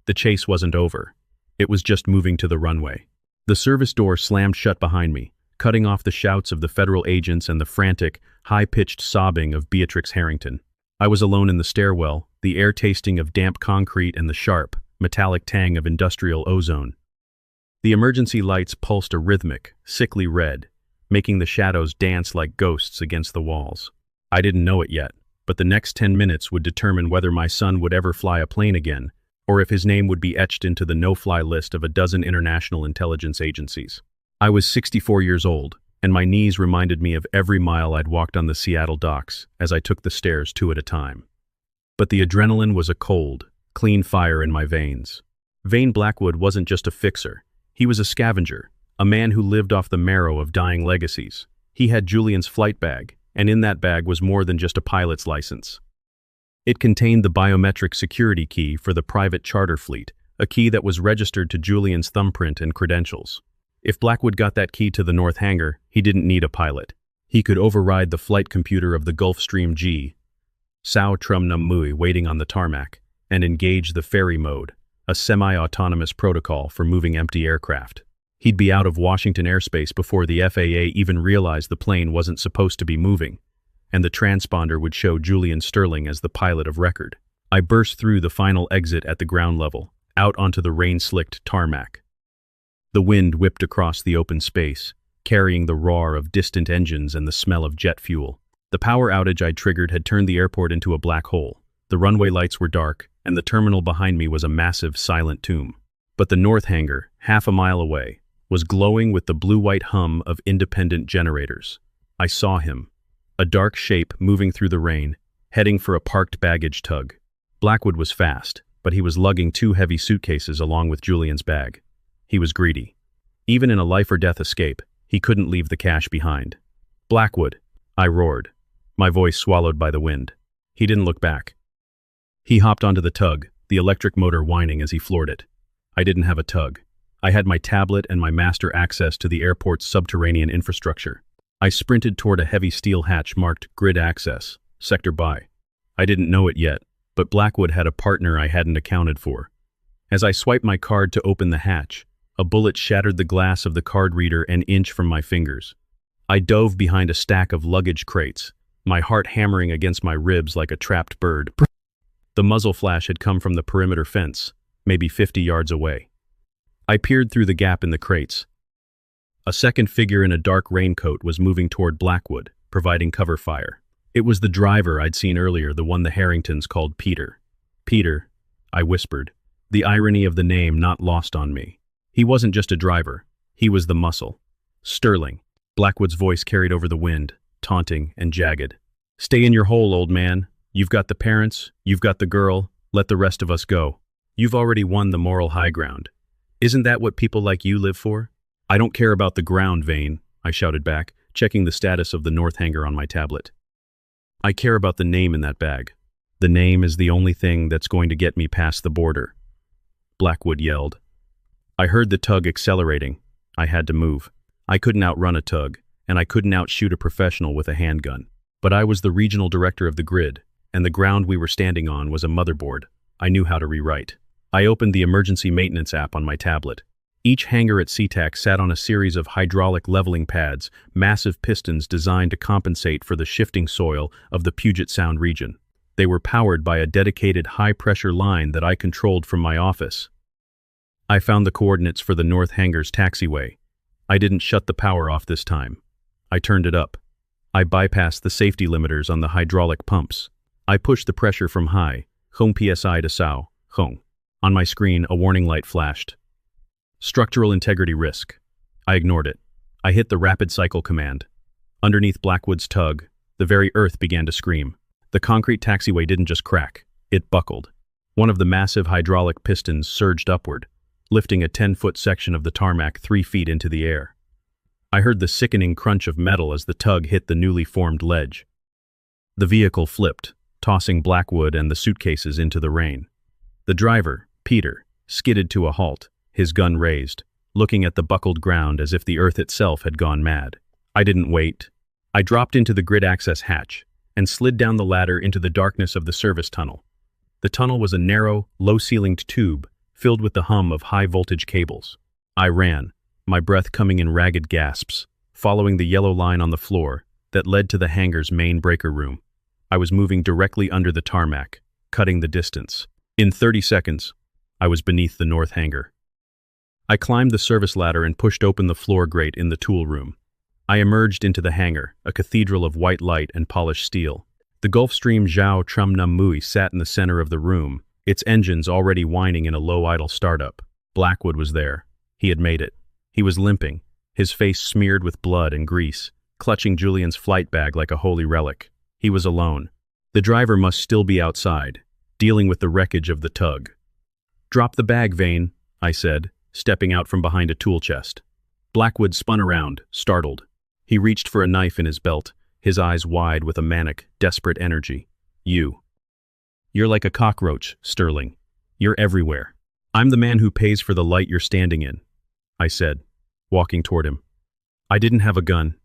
The chase wasn't over. It was just moving to the runway. The service door slammed shut behind me, cutting off the shouts of the federal agents and the frantic, high-pitched sobbing of Beatrix Harrington. I was alone in the stairwell, the air tasting of damp concrete and the sharp, metallic tang of industrial ozone. The emergency lights pulsed a rhythmic, sickly red, making the shadows dance like ghosts against the walls. I didn't know it yet, but the next 10 minutes would determine whether my son would ever fly a plane again, or if his name would be etched into the no-fly list of a dozen international intelligence agencies. I was 64 years old, and my knees reminded me of every mile I'd walked on the Seattle docks as I took the stairs 2 at a time. But the adrenaline was a cold, clean fire in my veins. Vane Blackwood wasn't just a fixer. He was a scavenger, a man who lived off the marrow of dying legacies. He had Julian's flight bag, and in that bag was more than just a pilot's license. It contained the biometric security key for the private charter fleet, a key that was registered to Julian's thumbprint and credentials. If Blackwood got that key to the North Hangar, he didn't need a pilot. He could override the flight computer of the Gulfstream G, Sao Trum Num Mui waiting on the tarmac, and engage the ferry mode, a semi-autonomous protocol for moving empty aircraft. He'd be out of Washington airspace before the FAA even realized the plane wasn't supposed to be moving, and the transponder would show Julian Sterling as the pilot of record. I burst through the final exit at the ground level, out onto the rain-slicked tarmac. The wind whipped across the open space, carrying the roar of distant engines and the smell of jet fuel. The power outage I'd triggered had turned the airport into a black hole. The runway lights were dark, and the terminal behind me was a massive, silent tomb. But the North Hangar, half a mile away, was glowing with the blue-white hum of independent generators. I saw him, a dark shape moving through the rain, heading for a parked baggage tug. Blackwood was fast, but he was lugging 2 heavy suitcases along with Julian's bag. He was greedy. Even in a life-or-death escape, he couldn't leave the cash behind. Blackwood, I roared, my voice swallowed by the wind. He didn't look back. He hopped onto the tug, the electric motor whining as he floored it. I didn't have a tug. I had my tablet and my master access to the airport's subterranean infrastructure. I sprinted toward a heavy steel hatch marked Grid Access, Sector By. I didn't know it yet, but Blackwood had a partner I hadn't accounted for. As I swiped my card to open the hatch, a bullet shattered the glass of the card reader an inch from my fingers. I dove behind a stack of luggage crates, my heart hammering against my ribs like a trapped bird. The muzzle flash had come from the perimeter fence, maybe 50 yards away. I peered through the gap in the crates. A second figure in a dark raincoat was moving toward Blackwood, providing cover fire. It was the driver I'd seen earlier, the one the Harringtons called Peter. Peter, I whispered, the irony of the name not lost on me. He wasn't just a driver, he was the muscle. Sterling. Blackwood's voice carried over the wind, taunting and jagged. Stay in your hole, old man. You've got the parents, you've got the girl, let the rest of us go. You've already won the moral high ground. Isn't that what people like you live for? I don't care about the ground, Vane, I shouted back, checking the status of the north hangar on my tablet. I care about the name in that bag. The name is the only thing that's going to get me past the border. Blackwood yelled. I heard the tug accelerating. I had to move. I couldn't outrun a tug, and I couldn't outshoot a professional with a handgun. But I was the regional director of the grid, and the ground we were standing on was a motherboard. I knew how to rewrite. I opened the emergency maintenance app on my tablet. Each hangar at SeaTac sat on a series of hydraulic leveling pads, massive pistons designed to compensate for the shifting soil of the Puget Sound region. They were powered by a dedicated high-pressure line that I controlled from my office. I found the coordinates for the North Hangar's taxiway. I didn't shut the power off this time. I turned it up. I bypassed the safety limiters on the hydraulic pumps. I pushed the pressure from high, home PSI to SAO, home. On my screen, a warning light flashed. Structural integrity risk. I ignored it. I hit the rapid cycle command. Underneath Blackwood's tug, the very earth began to scream. The concrete taxiway didn't just crack, it buckled. One of the massive hydraulic pistons surged upward, lifting a 10-foot section of the tarmac 3 feet into the air. I heard the sickening crunch of metal as the tug hit the newly formed ledge. The vehicle flipped, tossing Blackwood and the suitcases into the rain. The driver, Peter, skidded to a halt, his gun raised, looking at the buckled ground as if the earth itself had gone mad. I didn't wait. I dropped into the grid access hatch and slid down the ladder into the darkness of the service tunnel. The tunnel was a narrow, low-ceilinged tube filled with the hum of high-voltage cables. I ran, my breath coming in ragged gasps, following the yellow line on the floor that led to the hangar's main breaker room. I was moving directly under the tarmac, cutting the distance. In 30 seconds, I was beneath the north hangar. I climbed the service ladder and pushed open the floor grate in the tool room. I emerged into the hangar, a cathedral of white light and polished steel. The Gulfstream Zhao Trum Num Mui sat in the center of the room, its engines already whining in a low idle startup. Blackwood was there. He had made it. He was limping, his face smeared with blood and grease, clutching Julian's flight bag like a holy relic. He was alone. The driver must still be outside, dealing with the wreckage of the tug. Drop the bag, Vane, I said, stepping out from behind a tool chest. Blackwood spun around, startled. He reached for a knife in his belt, his eyes wide with a manic, desperate energy. You're like a cockroach, Sterling. You're everywhere. I'm the man who pays for the light you're standing in, I said, walking toward him. I didn't have a gun.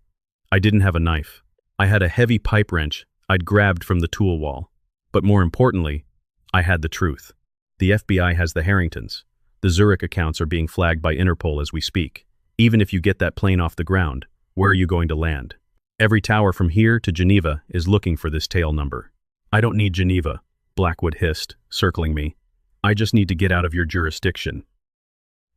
I didn't have a knife. I had a heavy pipe wrench I'd grabbed from the tool wall. But more importantly, I had the truth. The FBI has the Harringtons. The Zurich accounts are being flagged by Interpol as we speak. Even if you get that plane off the ground, where are you going to land? Every tower from here to Geneva is looking for this tail number. I don't need Geneva, Blackwood hissed, circling me. I just need to get out of your jurisdiction.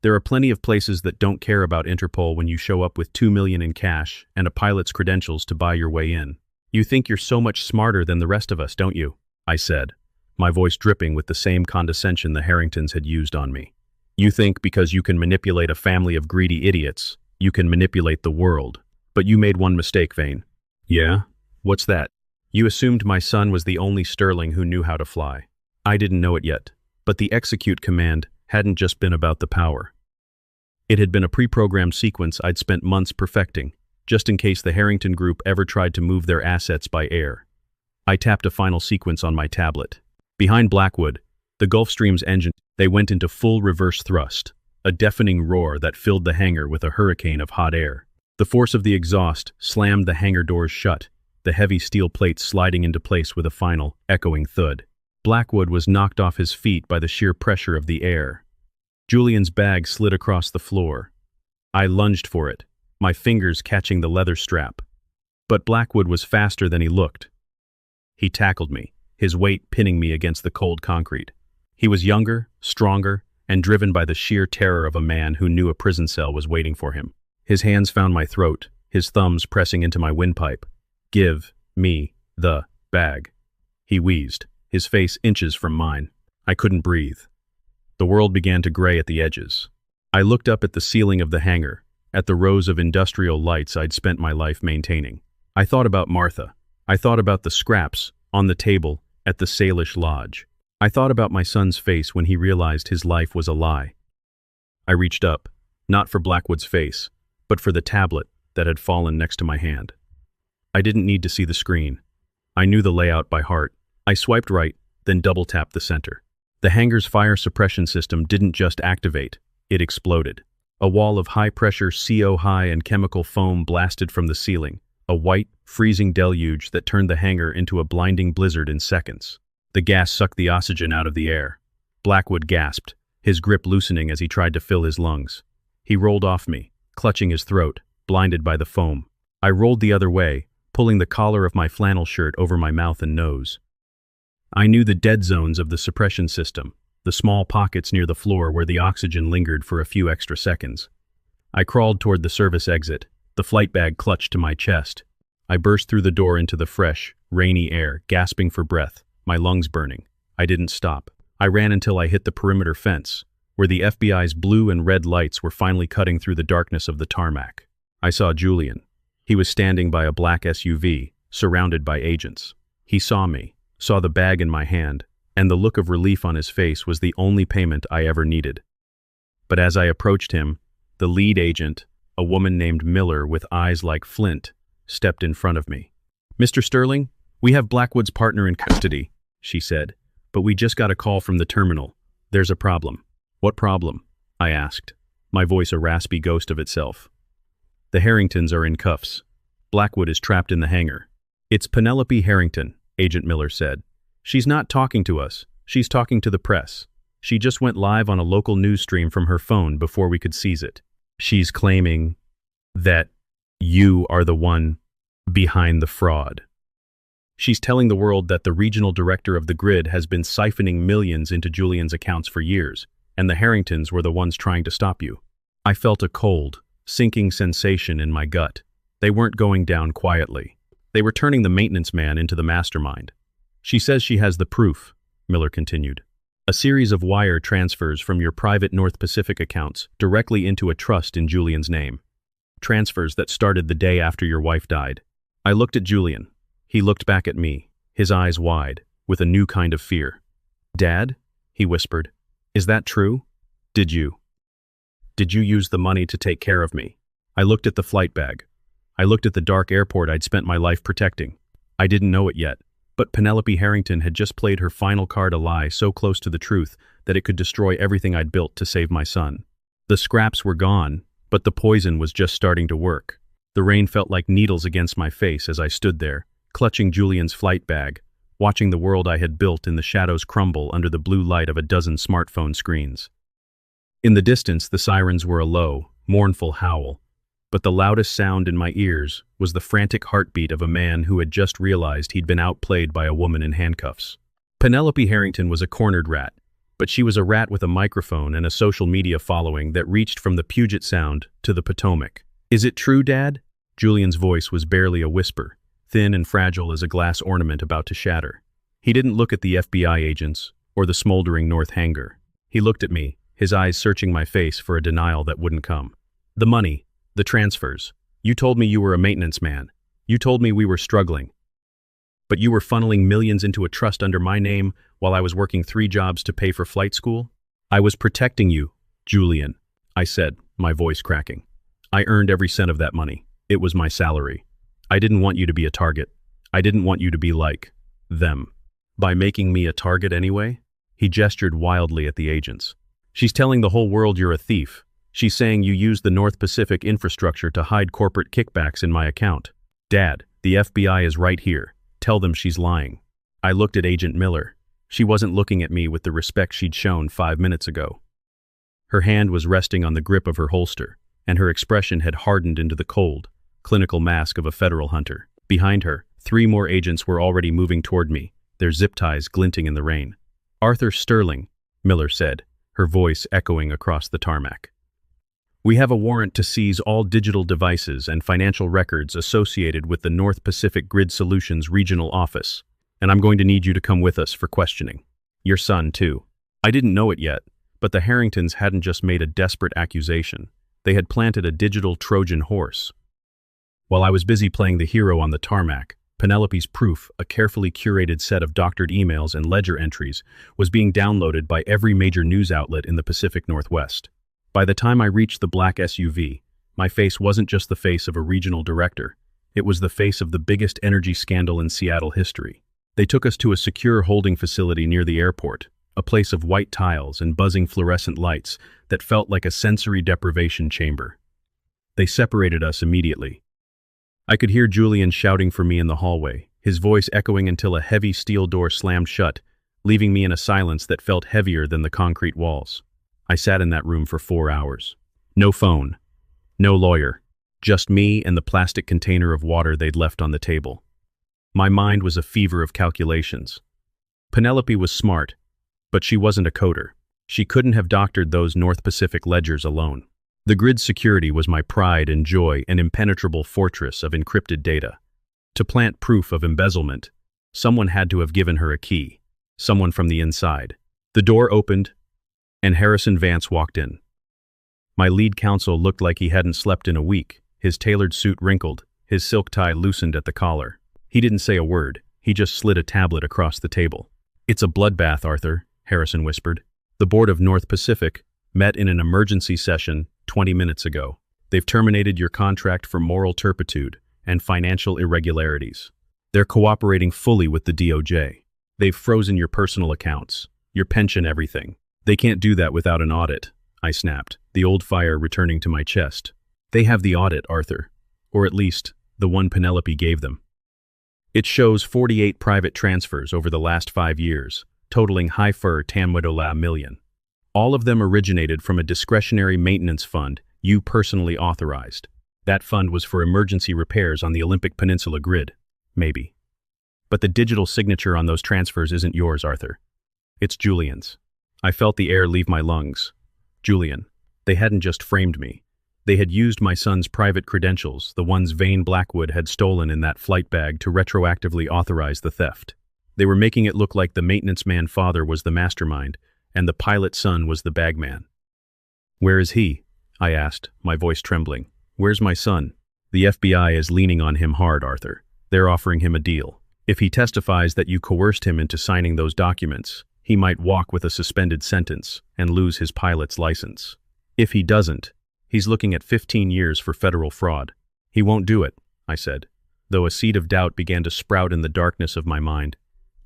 There are plenty of places that don't care about Interpol when you show up with $2 million in cash and a pilot's credentials to buy your way in. You think you're so much smarter than the rest of us, don't you? I said, my voice dripping with the same condescension the Harringtons had used on me. You think because you can manipulate a family of greedy idiots, you can manipulate the world. But you made one mistake, Vane. Yeah? What's that? You assumed my son was the only Sterling who knew how to fly. I didn't know it yet, but the execute command hadn't just been about the power. It had been a pre-programmed sequence I'd spent months perfecting, just in case the Harrington group ever tried to move their assets by air. I tapped a final sequence on my tablet. Behind Blackwood, the Gulfstream's engine, they went into full reverse thrust, a deafening roar that filled the hangar with a hurricane of hot air. The force of the exhaust slammed the hangar doors shut, the heavy steel plates sliding into place with a final, echoing thud. Blackwood was knocked off his feet by the sheer pressure of the air. Julian's bag slid across the floor. I lunged for it, my fingers catching the leather strap. But Blackwood was faster than he looked. He tackled me, his weight pinning me against the cold concrete. He was younger, stronger, and driven by the sheer terror of a man who knew a prison cell was waiting for him. His hands found my throat, his thumbs pressing into my windpipe. "Give me the bag," he wheezed, his face inches from mine. I couldn't breathe. The world began to gray at the edges. I looked up at the ceiling of the hangar, at the rows of industrial lights I'd spent my life maintaining. I thought about Martha. I thought about the scraps on the table at the Salish Lodge. I thought about my son's face when he realized his life was a lie. I reached up, not for Blackwood's face, but for the tablet that had fallen next to my hand. I didn't need to see the screen. I knew the layout by heart. I swiped right, then double-tapped the center. The hangar's fire suppression system didn't just activate, it exploded. A wall of high-pressure CO2 and chemical foam blasted from the ceiling, a white, freezing deluge that turned the hangar into a blinding blizzard in seconds. The gas sucked the oxygen out of the air. Blackwood gasped, his grip loosening as he tried to fill his lungs. He rolled off me, clutching his throat, blinded by the foam. I rolled the other way, pulling the collar of my flannel shirt over my mouth and nose. I knew the dead zones of the suppression system, the small pockets near the floor where the oxygen lingered for a few extra seconds. I crawled toward the service exit, the flight bag clutched to my chest. I burst through the door into the fresh, rainy air, gasping for breath, my lungs burning. I didn't stop. I ran until I hit the perimeter fence, where the FBI's blue and red lights were finally cutting through the darkness of the tarmac. I saw Julian. He was standing by a black SUV, surrounded by agents. He saw me, saw the bag in my hand, and the look of relief on his face was the only payment I ever needed. But as I approached him, the lead agent, a woman named Miller with eyes like flint, stepped in front of me. "Mr. Sterling, we have Blackwood's partner in custody," she said, "but we just got a call from the terminal. There's a problem." "What problem?" I asked, my voice a raspy ghost of itself. "The Harringtons are in cuffs. Blackwood is trapped in the hangar." "It's Penelope Harrington," Agent Miller said. "She's not talking to us. She's talking to the press. She just went live on a local news stream from her phone before we could seize it. She's claiming that you are the one behind the fraud. She's telling the world that the regional director of the grid has been siphoning millions into Julian's accounts for years, and the Harringtons were the ones trying to stop you." I felt a cold, sinking sensation in my gut. They weren't going down quietly. They were turning the maintenance man into the mastermind. "She says she has the proof," Miller continued. "A series of wire transfers from your private North Pacific accounts directly into a trust in Julian's name. Transfers that started the day after your wife died." I looked at Julian. He looked back at me, his eyes wide, with a new kind of fear. "Dad?" he whispered. "Is that true? Did you use the money to take care of me?" I looked at the flight bag. I looked at the dark airport I'd spent my life protecting. I didn't know it yet, but Penelope Harrington had just played her final card a lie so close to the truth that it could destroy everything I'd built to save my son. The scraps were gone, but the poison was just starting to work. The rain felt like needles against my face as I stood there, clutching Julian's flight bag, watching the world I had built in the shadows crumble under the blue light of a dozen smartphone screens. In the distance, the sirens were a low, mournful howl, but the loudest sound in my ears was the frantic heartbeat of a man who had just realized he'd been outplayed by a woman in handcuffs. Penelope Harrington was a cornered rat, but she was a rat with a microphone and a social media following that reached from the Puget Sound to the Potomac. "Is it true, Dad?" Julian's voice was barely a whisper, thin and fragile as a glass ornament about to shatter. He didn't look at the FBI agents or the smoldering North hangar. He looked at me, his eyes searching my face for a denial that wouldn't come. "The money, the transfers. You told me you were a maintenance man. You told me we were struggling. But you were funneling millions into a trust under my name while I was working 3 jobs to pay for flight school?" "I was protecting you, Julian," I said, my voice cracking. "I earned every cent of that money. It was my salary. I didn't want you to be a target. I didn't want you to be like them." "By making me a target anyway?" He gestured wildly at the agents. "She's telling the whole world you're a thief. She's saying you used the North Pacific infrastructure to hide corporate kickbacks in my account. Dad, the FBI is right here. Tell them she's lying." I looked at Agent Miller. She wasn't looking at me with the respect she'd shown 5 minutes ago. Her hand was resting on the grip of her holster, and her expression had hardened into the cold, clinical mask of a federal hunter. Behind her, 3 more agents were already moving toward me, their zip ties glinting in the rain. "Arthur Sterling," Miller said, her voice echoing across the tarmac. "We have a warrant to seize all digital devices and financial records associated with the North Pacific Grid Solutions Regional Office, and I'm going to need you to come with us for questioning. Your son, too." I didn't know it yet, but the Harringtons hadn't just made a desperate accusation. They had planted a digital Trojan horse. While I was busy playing the hero on the tarmac, Penelope's proof, a carefully curated set of doctored emails and ledger entries, was being downloaded by every major news outlet in the Pacific Northwest. By the time I reached the black SUV, my face wasn't just the face of a regional director. It was the face of the biggest energy scandal in Seattle history. They took us to a secure holding facility near the airport, a place of white tiles and buzzing fluorescent lights that felt like a sensory deprivation chamber. They separated us immediately. I could hear Julian shouting for me in the hallway, his voice echoing until a heavy steel door slammed shut, leaving me in a silence that felt heavier than the concrete walls. I sat in that room for 4 hours. No phone, no lawyer, just me and the plastic container of water they'd left on the table. My mind was a fever of calculations. Penelope was smart, but she wasn't a coder. She couldn't have doctored those North Pacific ledgers alone. The grid's security was my pride and joy, an impenetrable fortress of encrypted data. To plant proof of embezzlement, someone had to have given her a key, someone from the inside. The door opened, and Harrison Vance walked in. My lead counsel looked like he hadn't slept in a week, his tailored suit wrinkled, his silk tie loosened at the collar. He didn't say a word, he just slid a tablet across the table. "It's a bloodbath, Arthur," Harrison whispered. "The board of North Pacific met in an emergency session 20 minutes ago. They've terminated your contract for moral turpitude and financial irregularities. They're cooperating fully with the DOJ. They've frozen your personal accounts, your pension, everything. They can't do that without an audit," I snapped, the old fire returning to my chest. "They have the audit, Arthur. Or at least, the one Penelope gave them. It shows 48 private transfers over the last 5 years, totaling high-fur $10 million. All of them originated from a discretionary maintenance fund you personally authorized. That fund was for emergency repairs on the Olympic Peninsula grid. Maybe. But the digital signature on those transfers isn't yours, Arthur. It's Julian's." I felt the air leave my lungs. Julian. They hadn't just framed me. They had used my son's private credentials, the ones Vane Blackwood had stolen in that flight bag, to retroactively authorize the theft. They were making it look like the maintenance man father was the mastermind, and the pilot son was the bagman. "Where is he?" I asked, my voice trembling. "Where's my son?" "The FBI is leaning on him hard, Arthur. They're offering him a deal. If he testifies that you coerced him into signing those documents, he might walk with a suspended sentence and lose his pilot's license. If he doesn't, he's looking at 15 years for federal fraud." "He won't do it," I said, though a seed of doubt began to sprout in the darkness of my mind.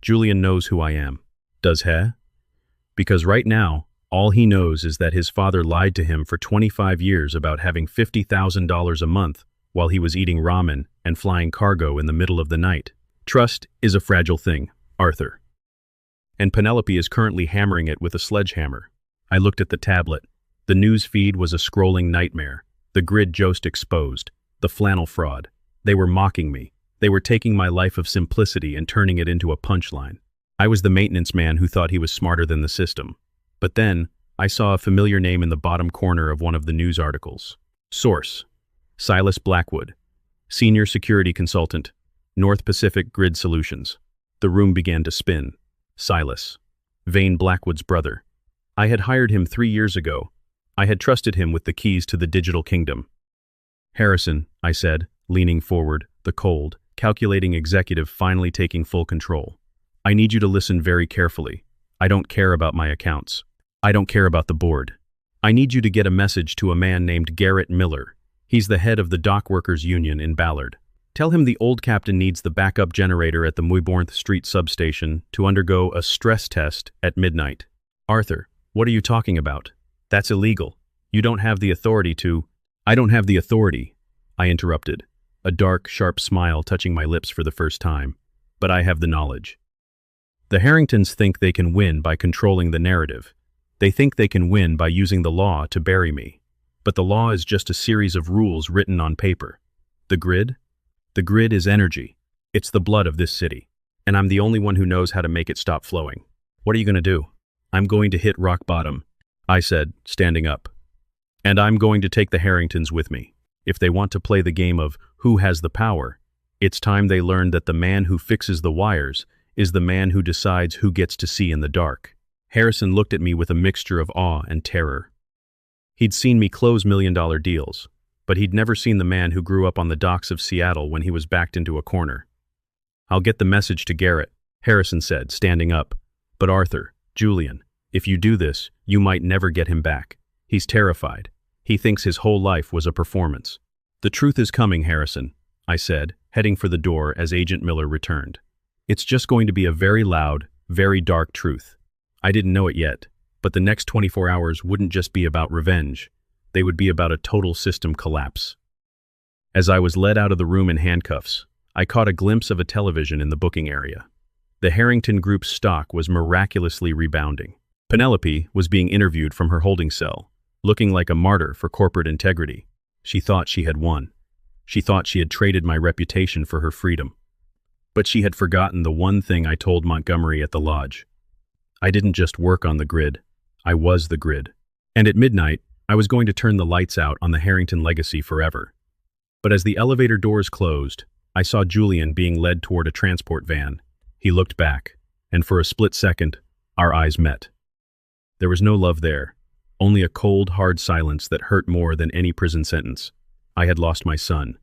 "Julian knows who I am." "Does he?" "Because right now, all he knows is that his father lied to him for 25 years about having $50,000 a month while he was eating ramen and flying cargo in the middle of the night. Trust is a fragile thing, Arthur. And Penelope is currently hammering it with a sledgehammer." I looked at the tablet. The news feed was a scrolling nightmare. The grid just exposed. The flannel fraud. They were mocking me. They were taking my life of simplicity and turning it into a punchline. I was the maintenance man who thought he was smarter than the system. But then, I saw a familiar name in the bottom corner of one of the news articles. Source: Silas Blackwood, Senior Security Consultant, North Pacific Grid Solutions. The room began to spin. Silas. Vane Blackwood's brother. I had hired him 3 years ago. I had trusted him with the keys to the digital kingdom. "Harrison," I said, leaning forward, the cold, calculating executive finally taking full control. "I need you to listen very carefully. I don't care about my accounts. I don't care about the board. I need you to get a message to a man named Garrett Miller. He's the head of the Dock Workers Union in Ballard. Tell him the old captain needs the backup generator at the Muybornth Street substation to undergo a stress test at midnight." "Arthur, what are you talking about? That's illegal. You don't have the authority to—" "I don't have the authority," I interrupted, a dark, sharp smile touching my lips for the first time. "But I have the knowledge. The Harringtons think they can win by controlling the narrative. They think they can win by using the law to bury me. But the law is just a series of rules written on paper. The grid? The grid is energy. It's the blood of this city. and I'm the only one who knows how to make it stop flowing. What are you going to do? I'm going to hit rock bottom, I said, standing up. And I'm going to take the Harringtons with me. If they want to play the game of who has the power, it's time they learn that the man who fixes the wires is the man who decides who gets to see in the dark. Harrison looked at me with a mixture of awe and terror. He'd seen me close million-dollar deals, but he'd never seen the man who grew up on the docks of Seattle when he was backed into a corner. I'll get the message to Garrett, Harrison said, standing up. But Arthur, Julian, if you do this, you might never get him back. He's terrified. He thinks his whole life was a performance. The truth is coming, Harrison, I said, heading for the door as Agent Miller returned. It's just going to be a very loud, very dark truth. I didn't know it yet, but the next 24 hours wouldn't just be about revenge. They would be about a total system collapse. As I was led out of the room in handcuffs, I caught a glimpse of a television in the booking area. The Harrington Group's stock was miraculously rebounding. Penelope was being interviewed from her holding cell, looking like a martyr for corporate integrity. She thought she had won. She thought she had traded my reputation for her freedom. But she had forgotten the one thing I told Montgomery at the lodge. I didn't just work on the grid. I was the grid. And at midnight, I was going to turn the lights out on the Harrington legacy forever. But as the elevator doors closed, I saw Julian being led toward a transport van. He looked back, and for a split second, our eyes met. There was no love there, only a cold, hard silence that hurt more than any prison sentence. I had lost my son.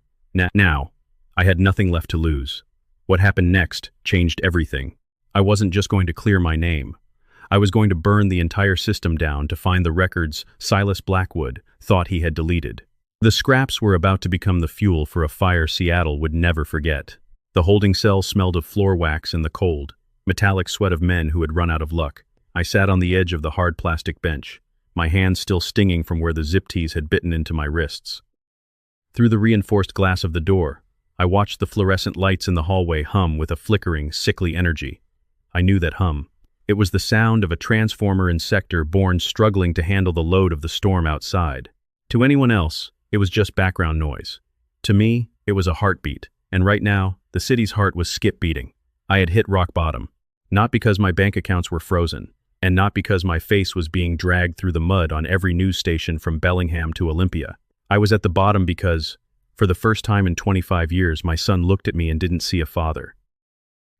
Now, I had nothing left to lose. What happened next changed everything. I wasn't just going to clear my name. I was going to burn the entire system down to find the records Silas Blackwood thought he had deleted. The scraps were about to become the fuel for a fire Seattle would never forget. The holding cell smelled of floor wax in the cold, metallic sweat of men who had run out of luck. I sat on the edge of the hard plastic bench, my hands still stinging from where the zip tees had bitten into my wrists. Through the reinforced glass of the door, I watched the fluorescent lights in the hallway hum with a flickering, sickly energy. I knew that hum. It was the sound of a transformer in Sector born struggling to handle the load of the storm outside. To anyone else, it was just background noise. To me, it was a heartbeat, and right now, the city's heart was skip beating. I had hit rock bottom, not because my bank accounts were frozen, and not because my face was being dragged through the mud on every news station from Bellingham to Olympia. I was at the bottom because, for the first time in 25 years, my son looked at me and didn't see a father.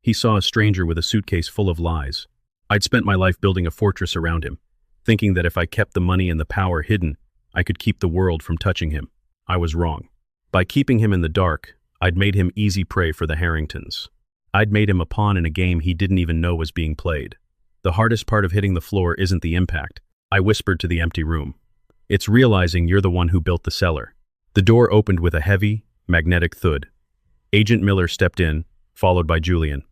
He saw a stranger with a suitcase full of lies. I'd spent my life building a fortress around him, thinking that if I kept the money and the power hidden, I could keep the world from touching him. I was wrong. By keeping him in the dark, I'd made him easy prey for the Harringtons. I'd made him a pawn in a game he didn't even know was being played. The hardest part of hitting the floor isn't the impact, I whispered to the empty room. It's realizing you're the one who built the cellar. The door opened with a heavy, magnetic thud. Agent Miller stepped in, followed by Julian.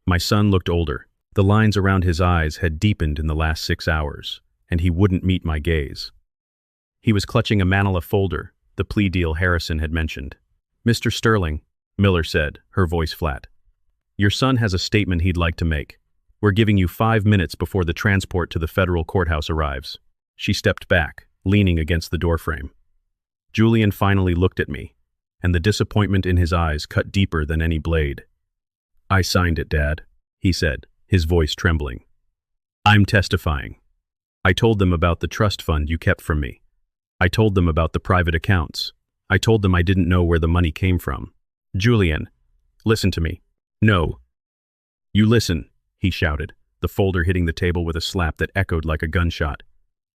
My son looked older. The lines around his eyes had deepened in the last 6 hours, and he wouldn't meet my gaze. He was clutching a manila folder, the plea deal Harrison had mentioned. Mr. Sterling, Miller said, her voice flat. Your son has a statement he'd like to make. We're giving you 5 minutes before the transport to the federal courthouse arrives. She stepped back, leaning against the doorframe. Julian finally looked at me, and the disappointment in his eyes cut deeper than any blade. I signed it, Dad, he said, his voice trembling. I'm testifying. I told them about the trust fund you kept from me. I told them about the private accounts. I told them I didn't know where the money came from. Julian, listen to me. No. You listen, he shouted, the folder hitting the table with a slap that echoed like a gunshot.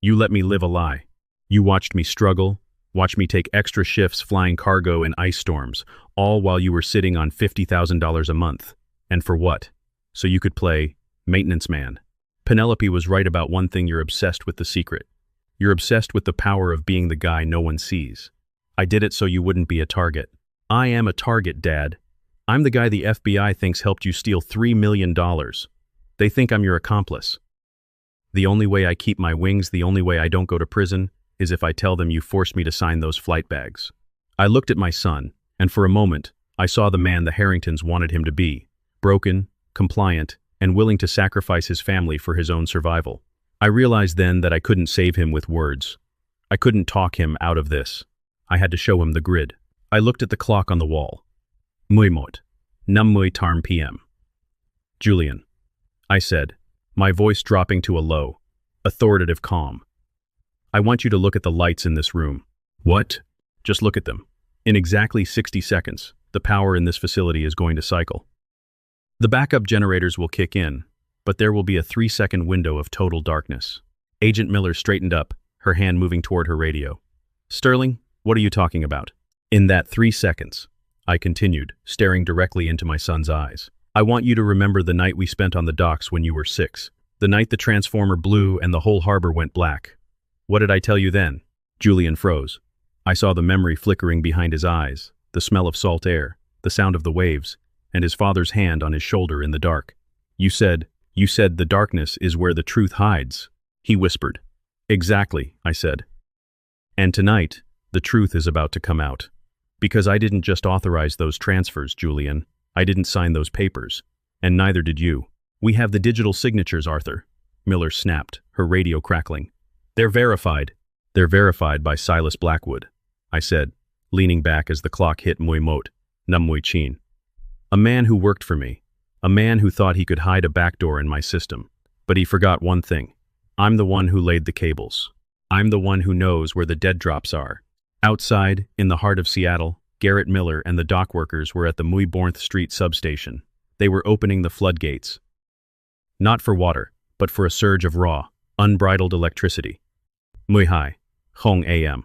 You let me live a lie. You watched me struggle, watched me take extra shifts flying cargo in ice storms, all while you were sitting on $50,000 a month. And for what? So you could play maintenance man. Penelope was right about one thing: you're obsessed with the secret. You're obsessed with the power of being the guy no one sees. I did it so you wouldn't be a target. I am a target, Dad. I'm the guy the FBI thinks helped you steal $3 million. They think I'm your accomplice. The only way I keep my wings, the only way I don't go to prison, is if I tell them you forced me to sign those flight bags. I looked at my son, and for a moment, I saw the man the Harringtons wanted him to be: broken, compliant, and willing to sacrifice his family for his own survival. I realized then that I couldn't save him with words. I couldn't talk him out of this. I had to show him the grid. I looked at the clock on the wall. Muimot, Numui Tarm PM. Julian, I said, my voice dropping to a low, authoritative calm. I want you to look at the lights in this room. What? Just look at them. In exactly 60 seconds, the power in this facility is going to cycle. The backup generators will kick in, but there will be a 3-second window of total darkness. Agent Miller straightened up, her hand moving toward her radio. Sterling, what are you talking about? In that 3 seconds, I continued, staring directly into my son's eyes. I want you to remember the night we spent on the docks when you were 6. The night the transformer blew and the whole harbor went black. What did I tell you then? Julian froze. I saw the memory flickering behind his eyes, the smell of salt air, the sound of the waves, and his father's hand on his shoulder in the dark. You said the darkness is where the truth hides, he whispered. Exactly, I said. And tonight, the truth is about to come out. Because I didn't just authorize those transfers, Julian. I didn't sign those papers. And neither did you. We have the digital signatures, Arthur. Miller snapped, her radio crackling. They're verified. They're verified by Silas Blackwood, I said, leaning back as the clock hit muy mot, num muy chin. A man who worked for me. A man who thought he could hide a backdoor in my system. But he forgot one thing. I'm the one who laid the cables. I'm the one who knows where the dead drops are. Outside, in the heart of Seattle, Garrett Miller and the dock workers were at the Muy Bornth Street substation. They were opening the floodgates. Not for water, but for a surge of raw, unbridled electricity. Muy high, Hong AM.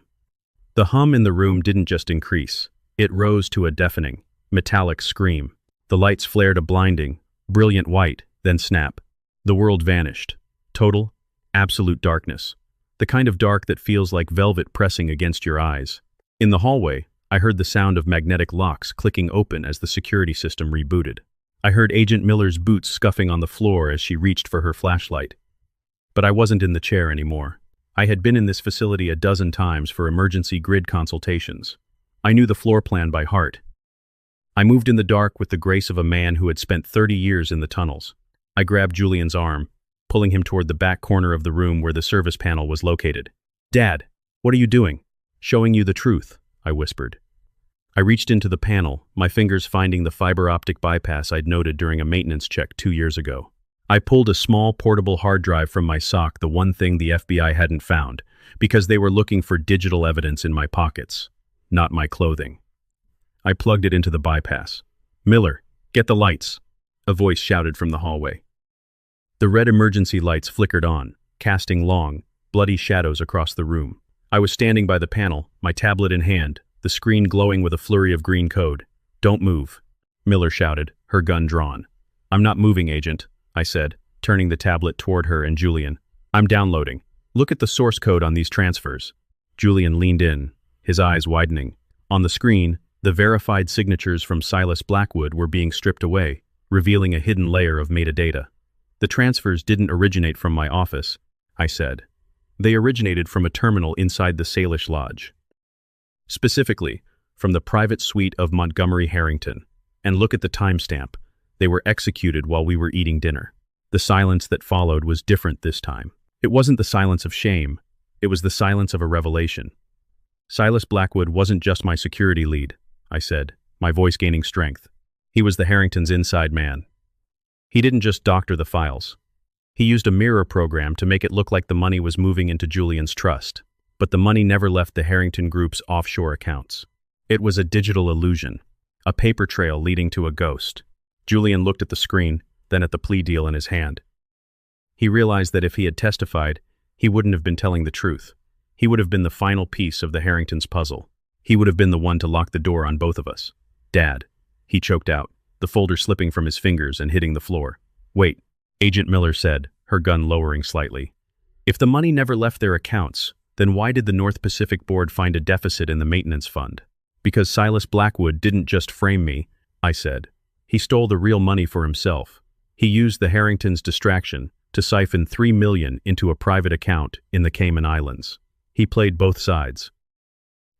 The hum in the room didn't just increase. It rose to a deafening, metallic scream. The lights flared a blinding, brilliant white, then snap. The world vanished. Total, absolute darkness. The kind of dark that feels like velvet pressing against your eyes. In the hallway, I heard the sound of magnetic locks clicking open as the security system rebooted. I heard Agent Miller's boots scuffing on the floor as she reached for her flashlight. But I wasn't in the chair anymore. I had been in this facility a dozen times for emergency grid consultations. I knew the floor plan by heart. I moved in the dark with the grace of a man who had spent 30 years in the tunnels. I grabbed Julian's arm, pulling him toward the back corner of the room where the service panel was located. Dad, what are you doing? Showing you the truth, I whispered. I reached into the panel, my fingers finding the fiber optic bypass I'd noted during a maintenance check 2 years ago. I pulled a small portable hard drive from my sock, the one thing the FBI hadn't found, because they were looking for digital evidence in my pockets, not my clothing. I plugged it into the bypass. Miller, get the lights, a voice shouted from the hallway. The red emergency lights flickered on, casting long, bloody shadows across the room. I was standing by the panel, my tablet in hand, the screen glowing with a flurry of green code. Don't move, Miller shouted, her gun drawn. I'm not moving, Agent, I said, turning the tablet toward her and Julian. I'm downloading. Look at the source code on these transfers. Julian leaned in, his eyes widening. On the screen, the verified signatures from Silas Blackwood were being stripped away, revealing a hidden layer of metadata. The transfers didn't originate from my office, I said. They originated from a terminal inside the Salish Lodge. Specifically, from the private suite of Montgomery Harrington. And look at the timestamp. They were executed while we were eating dinner. The silence that followed was different this time. It wasn't the silence of shame. It was the silence of a revelation. Silas Blackwood wasn't just my security lead, I said, my voice gaining strength. He was the Harringtons' inside man. He didn't just doctor the files. He used a mirror program to make it look like the money was moving into Julian's trust, but the money never left the Harrington Group's offshore accounts. It was a digital illusion, a paper trail leading to a ghost. Julian looked at the screen, then at the plea deal in his hand. He realized that if he had testified, he wouldn't have been telling the truth. He would have been the final piece of the Harringtons' puzzle. He would have been the one to lock the door on both of us. Dad, he choked out, the folder slipping from his fingers and hitting the floor. Wait, Agent Miller said, her gun lowering slightly. If the money never left their accounts, then why did the North Pacific Board find a deficit in the maintenance fund? Because Silas Blackwood didn't just frame me, I said. He stole the real money for himself. He used the Harringtons' distraction to siphon $3 million into a private account in the Cayman Islands. He played both sides.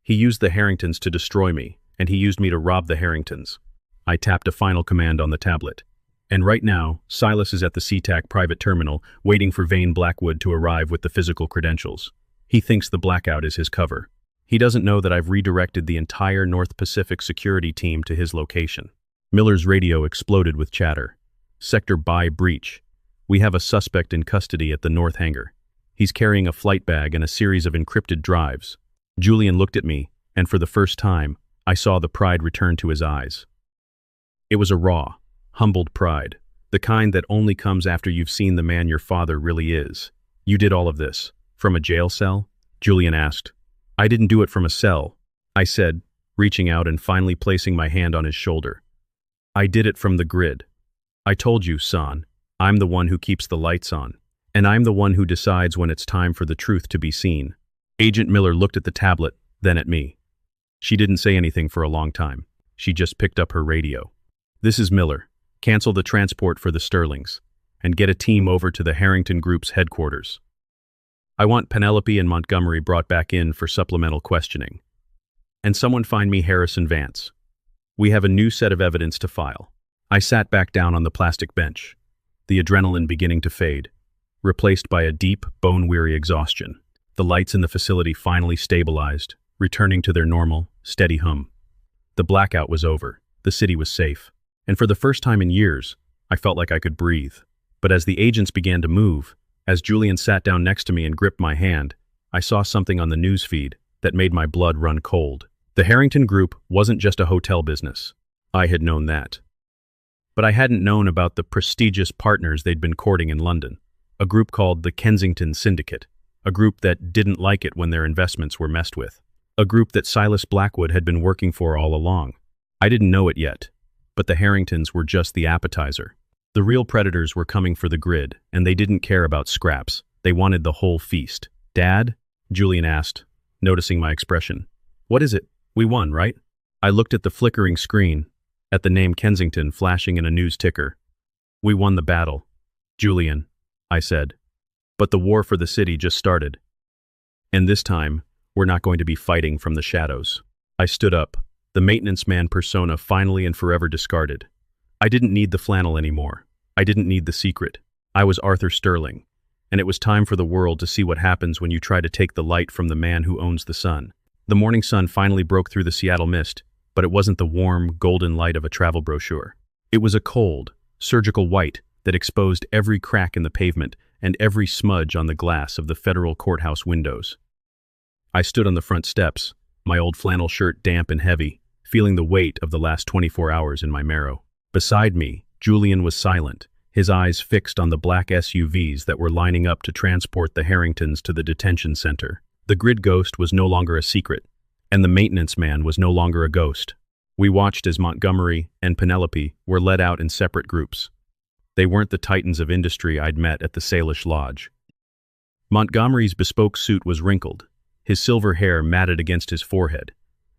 He used the Harringtons to destroy me, and he used me to rob the Harringtons. I tapped a final command on the tablet. And right now, Silas is at the SeaTac private terminal, waiting for Vane Blackwood to arrive with the physical credentials. He thinks the blackout is his cover. He doesn't know that I've redirected the entire North Pacific security team to his location. Miller's radio exploded with chatter. Sector by breach. We have a suspect in custody at the North Hangar. He's carrying a flight bag and a series of encrypted drives. Julian looked at me, and for the first time, I saw the pride return to his eyes. It was a raw, humbled pride, the kind that only comes after you've seen the man your father really is. You did all of this, from a jail cell? Julian asked. I didn't do it from a cell, I said, reaching out and finally placing my hand on his shoulder. I did it from the grid. I told you, son, I'm the one who keeps the lights on, and I'm the one who decides when it's time for the truth to be seen. Agent Miller looked at the tablet, then at me. She didn't say anything for a long time. She just picked up her radio. This is Miller. Cancel the transport for the Sterlings, and get a team over to the Harrington Group's headquarters. I want Penelope and Montgomery brought back in for supplemental questioning. And someone find me Harrison Vance. We have a new set of evidence to file. I sat back down on the plastic bench, the adrenaline beginning to fade, replaced by a deep, bone-weary exhaustion. The lights in the facility finally stabilized, returning to their normal, steady hum. The blackout was over. The city was safe. And for the first time in years, I felt like I could breathe. But as the agents began to move, as Julian sat down next to me and gripped my hand, I saw something on the news feed that made my blood run cold. The Harrington Group wasn't just a hotel business. I had known that. But I hadn't known about the prestigious partners they'd been courting in London, a group called the Kensington Syndicate, a group that didn't like it when their investments were messed with, a group that Silas Blackwood had been working for all along. I didn't know it yet, but the Harringtons were just the appetizer. The real predators were coming for the grid, and they didn't care about scraps. They wanted the whole feast. Dad? Julian asked, noticing my expression. What is it? We won, right? I looked at the flickering screen, at the name Kensington flashing in a news ticker. We won the battle, Julian, I said. But the war for the city just started. And this time, we're not going to be fighting from the shadows. I stood up, the maintenance man persona finally and forever discarded. I didn't need the flannel anymore. I didn't need the secret. I was Arthur Sterling, and it was time for the world to see what happens when you try to take the light from the man who owns the sun. The morning sun finally broke through the Seattle mist, but it wasn't the warm, golden light of a travel brochure. It was a cold, surgical white that exposed every crack in the pavement and every smudge on the glass of the federal courthouse windows. I stood on the front steps, my old flannel shirt damp and heavy, feeling the weight of the last 24 hours in my marrow. Beside me, Julian was silent, his eyes fixed on the black SUVs that were lining up to transport the Harringtons to the detention center. The grid ghost was no longer a secret, and the maintenance man was no longer a ghost. We watched as Montgomery and Penelope were led out in separate groups. They weren't the titans of industry I'd met at the Salish Lodge. Montgomery's bespoke suit was wrinkled, his silver hair matted against his forehead,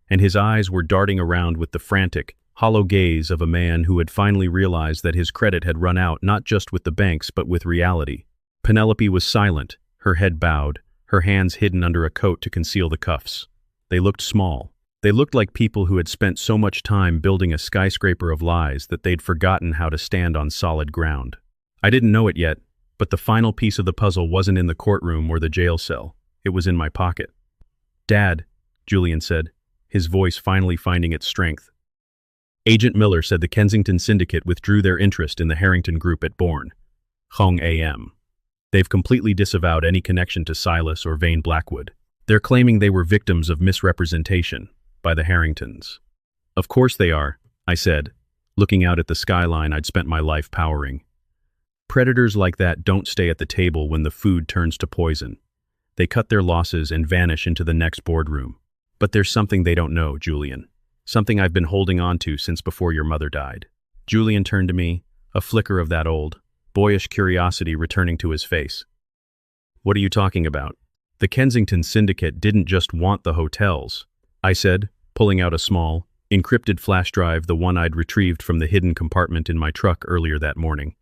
and his eyes were darting around with the frantic, hollow gaze of a man who had finally realized that his credit had run out not just with the banks but with reality. Penelope was silent, her head bowed, her hands hidden under a coat to conceal the cuffs. They looked small. They looked like people who had spent so much time building a skyscraper of lies that they'd forgotten how to stand on solid ground. I didn't know it yet, but the final piece of the puzzle wasn't in the courtroom or the jail cell. It was in my pocket. Dad, Julian said, his voice finally finding its strength. Agent Miller said the Kensington Syndicate withdrew their interest in the Harrington Group at Bourne. Hong A.M. They've completely disavowed any connection to Silas or Vane Blackwood. They're claiming they were victims of misrepresentation by the Harringtons. Of course they are, I said, looking out at the skyline I'd spent my life powering. Predators like that don't stay at the table when the food turns to poison. They cut their losses and vanish into the next boardroom. But there's something they don't know, Julian. Something I've been holding on to since before your mother died. Julian turned to me, a flicker of that old, boyish curiosity returning to his face. What are you talking about? The Kensington Syndicate didn't just want the hotels, I said, pulling out a small, encrypted flash drive, the one I'd retrieved from the hidden compartment in my truck earlier that morning.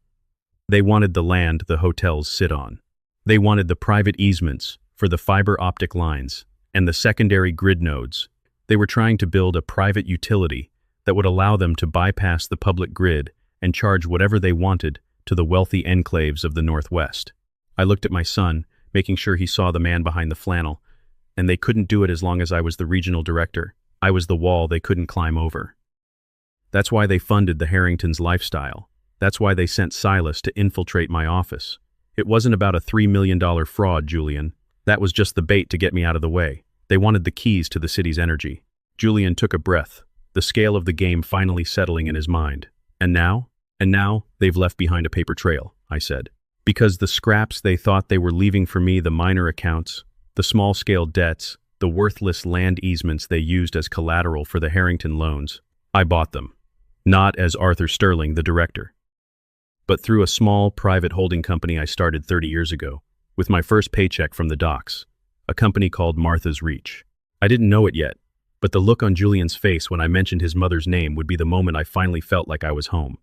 They wanted the land the hotels sit on. They wanted the private easements for the fiber optic lines and the secondary grid nodes. They were trying to build a private utility that would allow them to bypass the public grid and charge whatever they wanted to the wealthy enclaves of the Northwest. I looked at my son, making sure he saw the man behind the flannel, and they couldn't do it as long as I was the regional director. I was the wall they couldn't climb over. That's why they funded the Harringtons' lifestyle. That's why they sent Silas to infiltrate my office. It wasn't about a $3 million fraud, Julian. That was just the bait to get me out of the way. They wanted the keys to the city's energy. Julian took a breath, the scale of the game finally settling in his mind. And now? And now, they've left behind a paper trail, I said. Because the scraps they thought they were leaving for me, the minor accounts, the small-scale debts, the worthless land easements they used as collateral for the Harrington loans, I bought them. Not as Arthur Sterling, the director, but through a small private holding company I started 30 years ago, with my first paycheck from the docks, a company called Martha's Reach. I didn't know it yet, but the look on Julian's face when I mentioned his mother's name would be the moment I finally felt like I was home.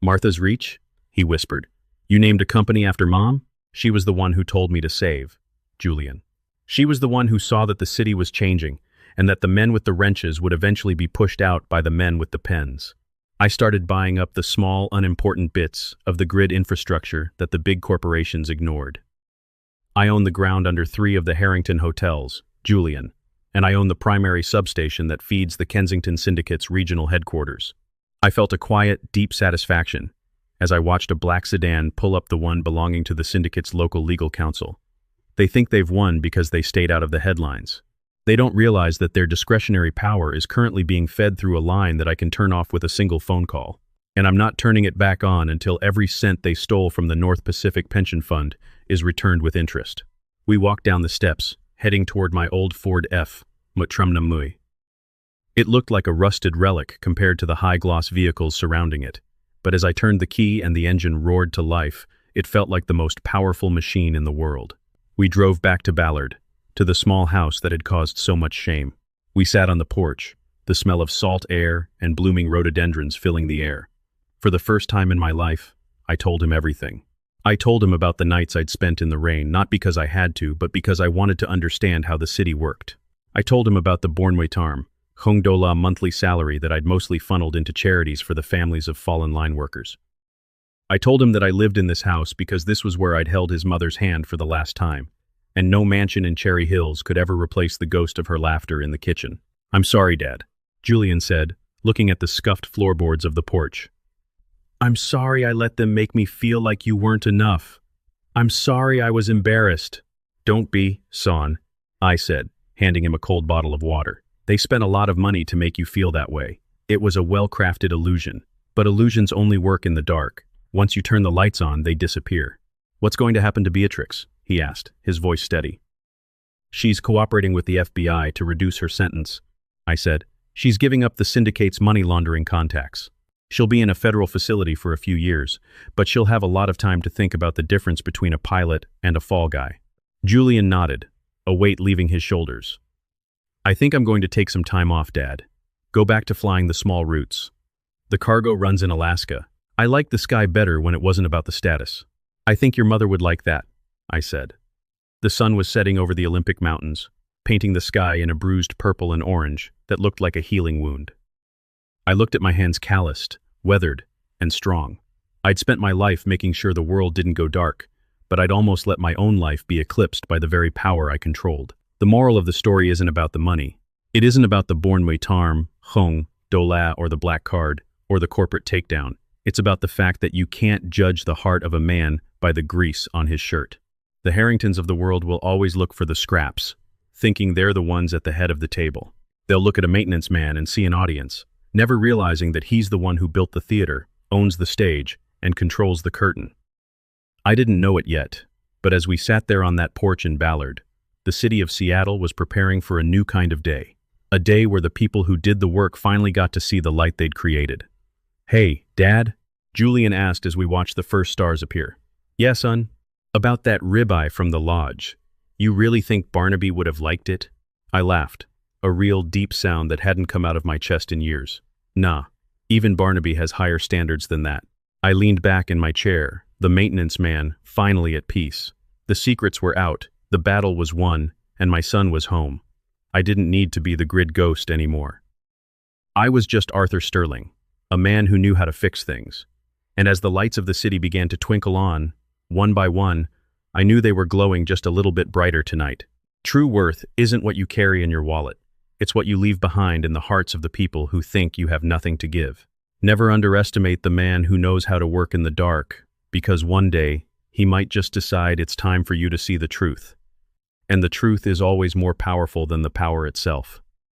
Martha's Reach? He whispered. You named a company after Mom? She was the one who told me to save. Julian. She was the one who saw that the city was changing, and that the men with the wrenches would eventually be pushed out by the men with the pens. I started buying up the small, unimportant bits of the grid infrastructure that the big corporations ignored. I own the ground under 3 of the Harrington hotels, Julian, and I own the primary substation that feeds the Kensington Syndicate's regional headquarters. I felt a quiet, deep satisfaction as I watched a black sedan pull up the one belonging to the Syndicate's local legal counsel. They think they've won because they stayed out of the headlines. They don't realize that their discretionary power is currently being fed through a line that I can turn off with a single phone call. And I'm not turning it back on until every cent they stole from the North Pacific Pension Fund is returned with interest. We walked down the steps, heading toward my old Ford F. Mutrumnamui. It looked like a rusted relic compared to the high-gloss vehicles surrounding it, but as I turned the key and the engine roared to life, it felt like the most powerful machine in the world. We drove back to Ballard, to the small house that had caused so much shame. We sat on the porch, the smell of salt air and blooming rhododendrons filling the air. For the first time in my life, I told him everything. I told him about the nights I'd spent in the rain, not because I had to, but because I wanted to understand how the city worked. I told him about the Bornwetarm, Hongdola monthly salary that I'd mostly funneled into charities for the families of fallen line workers. I told him that I lived in this house because this was where I'd held his mother's hand for the last time, and no mansion in Cherry Hills could ever replace the ghost of her laughter in the kitchen. I'm sorry, Dad, Julian said, looking at the scuffed floorboards of the porch. I'm sorry I let them make me feel like you weren't enough. I'm sorry I was embarrassed. Don't be, son, I said, handing him a cold bottle of water. They spent a lot of money to make you feel that way. It was a well-crafted illusion, but illusions only work in the dark. Once you turn the lights on, they disappear. What's going to happen to Beatrix? He asked, his voice steady. She's cooperating with the FBI to reduce her sentence, I said. She's giving up the syndicate's money laundering contacts. She'll be in a federal facility for a few years, but she'll have a lot of time to think about the difference between a pilot and a fall guy. Julian nodded, a weight leaving his shoulders. I think I'm going to take some time off, Dad. Go back to flying the small routes. The cargo runs in Alaska. I liked the sky better when it wasn't about the status. I think your mother would like that, I said. The sun was setting over the Olympic Mountains, painting the sky in a bruised purple and orange that looked like a healing wound. I looked at my hands calloused, weathered, and strong. I'd spent my life making sure the world didn't go dark, but I'd almost let my own life be eclipsed by the very power I controlled. The moral of the story isn't about the money. It isn't about the Bornwetarm, Hong, Dola, or the black card, or the corporate takedown. It's about the fact that you can't judge the heart of a man by the grease on his shirt. The Harringtons of the world will always look for the scraps, thinking they're the ones at the head of the table. They'll look at a maintenance man and see an audience, never realizing that he's the one who built the theater, owns the stage, and controls the curtain. I didn't know it yet, but as we sat there on that porch in Ballard, the city of Seattle was preparing for a new kind of day. A day where the people who did the work finally got to see the light they'd created. Hey, Dad? Julian asked as we watched the first stars appear. Yeah, son? About that ribeye from the lodge. You really think Barnaby would have liked it? I laughed, a real deep sound that hadn't come out of my chest in years. Nah, even Barnaby has higher standards than that. I leaned back in my chair, the maintenance man finally at peace. The secrets were out, the battle was won, and my son was home. I didn't need to be the grid ghost anymore. I was just Arthur Sterling, a man who knew how to fix things. And as the lights of the city began to twinkle on, one by one, I knew they were glowing just a little bit brighter tonight. True worth isn't what you carry in your wallet. It's what you leave behind in the hearts of the people who think you have nothing to give. Never underestimate the man who knows how to work in the dark, because one day, he might just decide it's time for you to see the truth. And the truth is always more powerful than the power itself.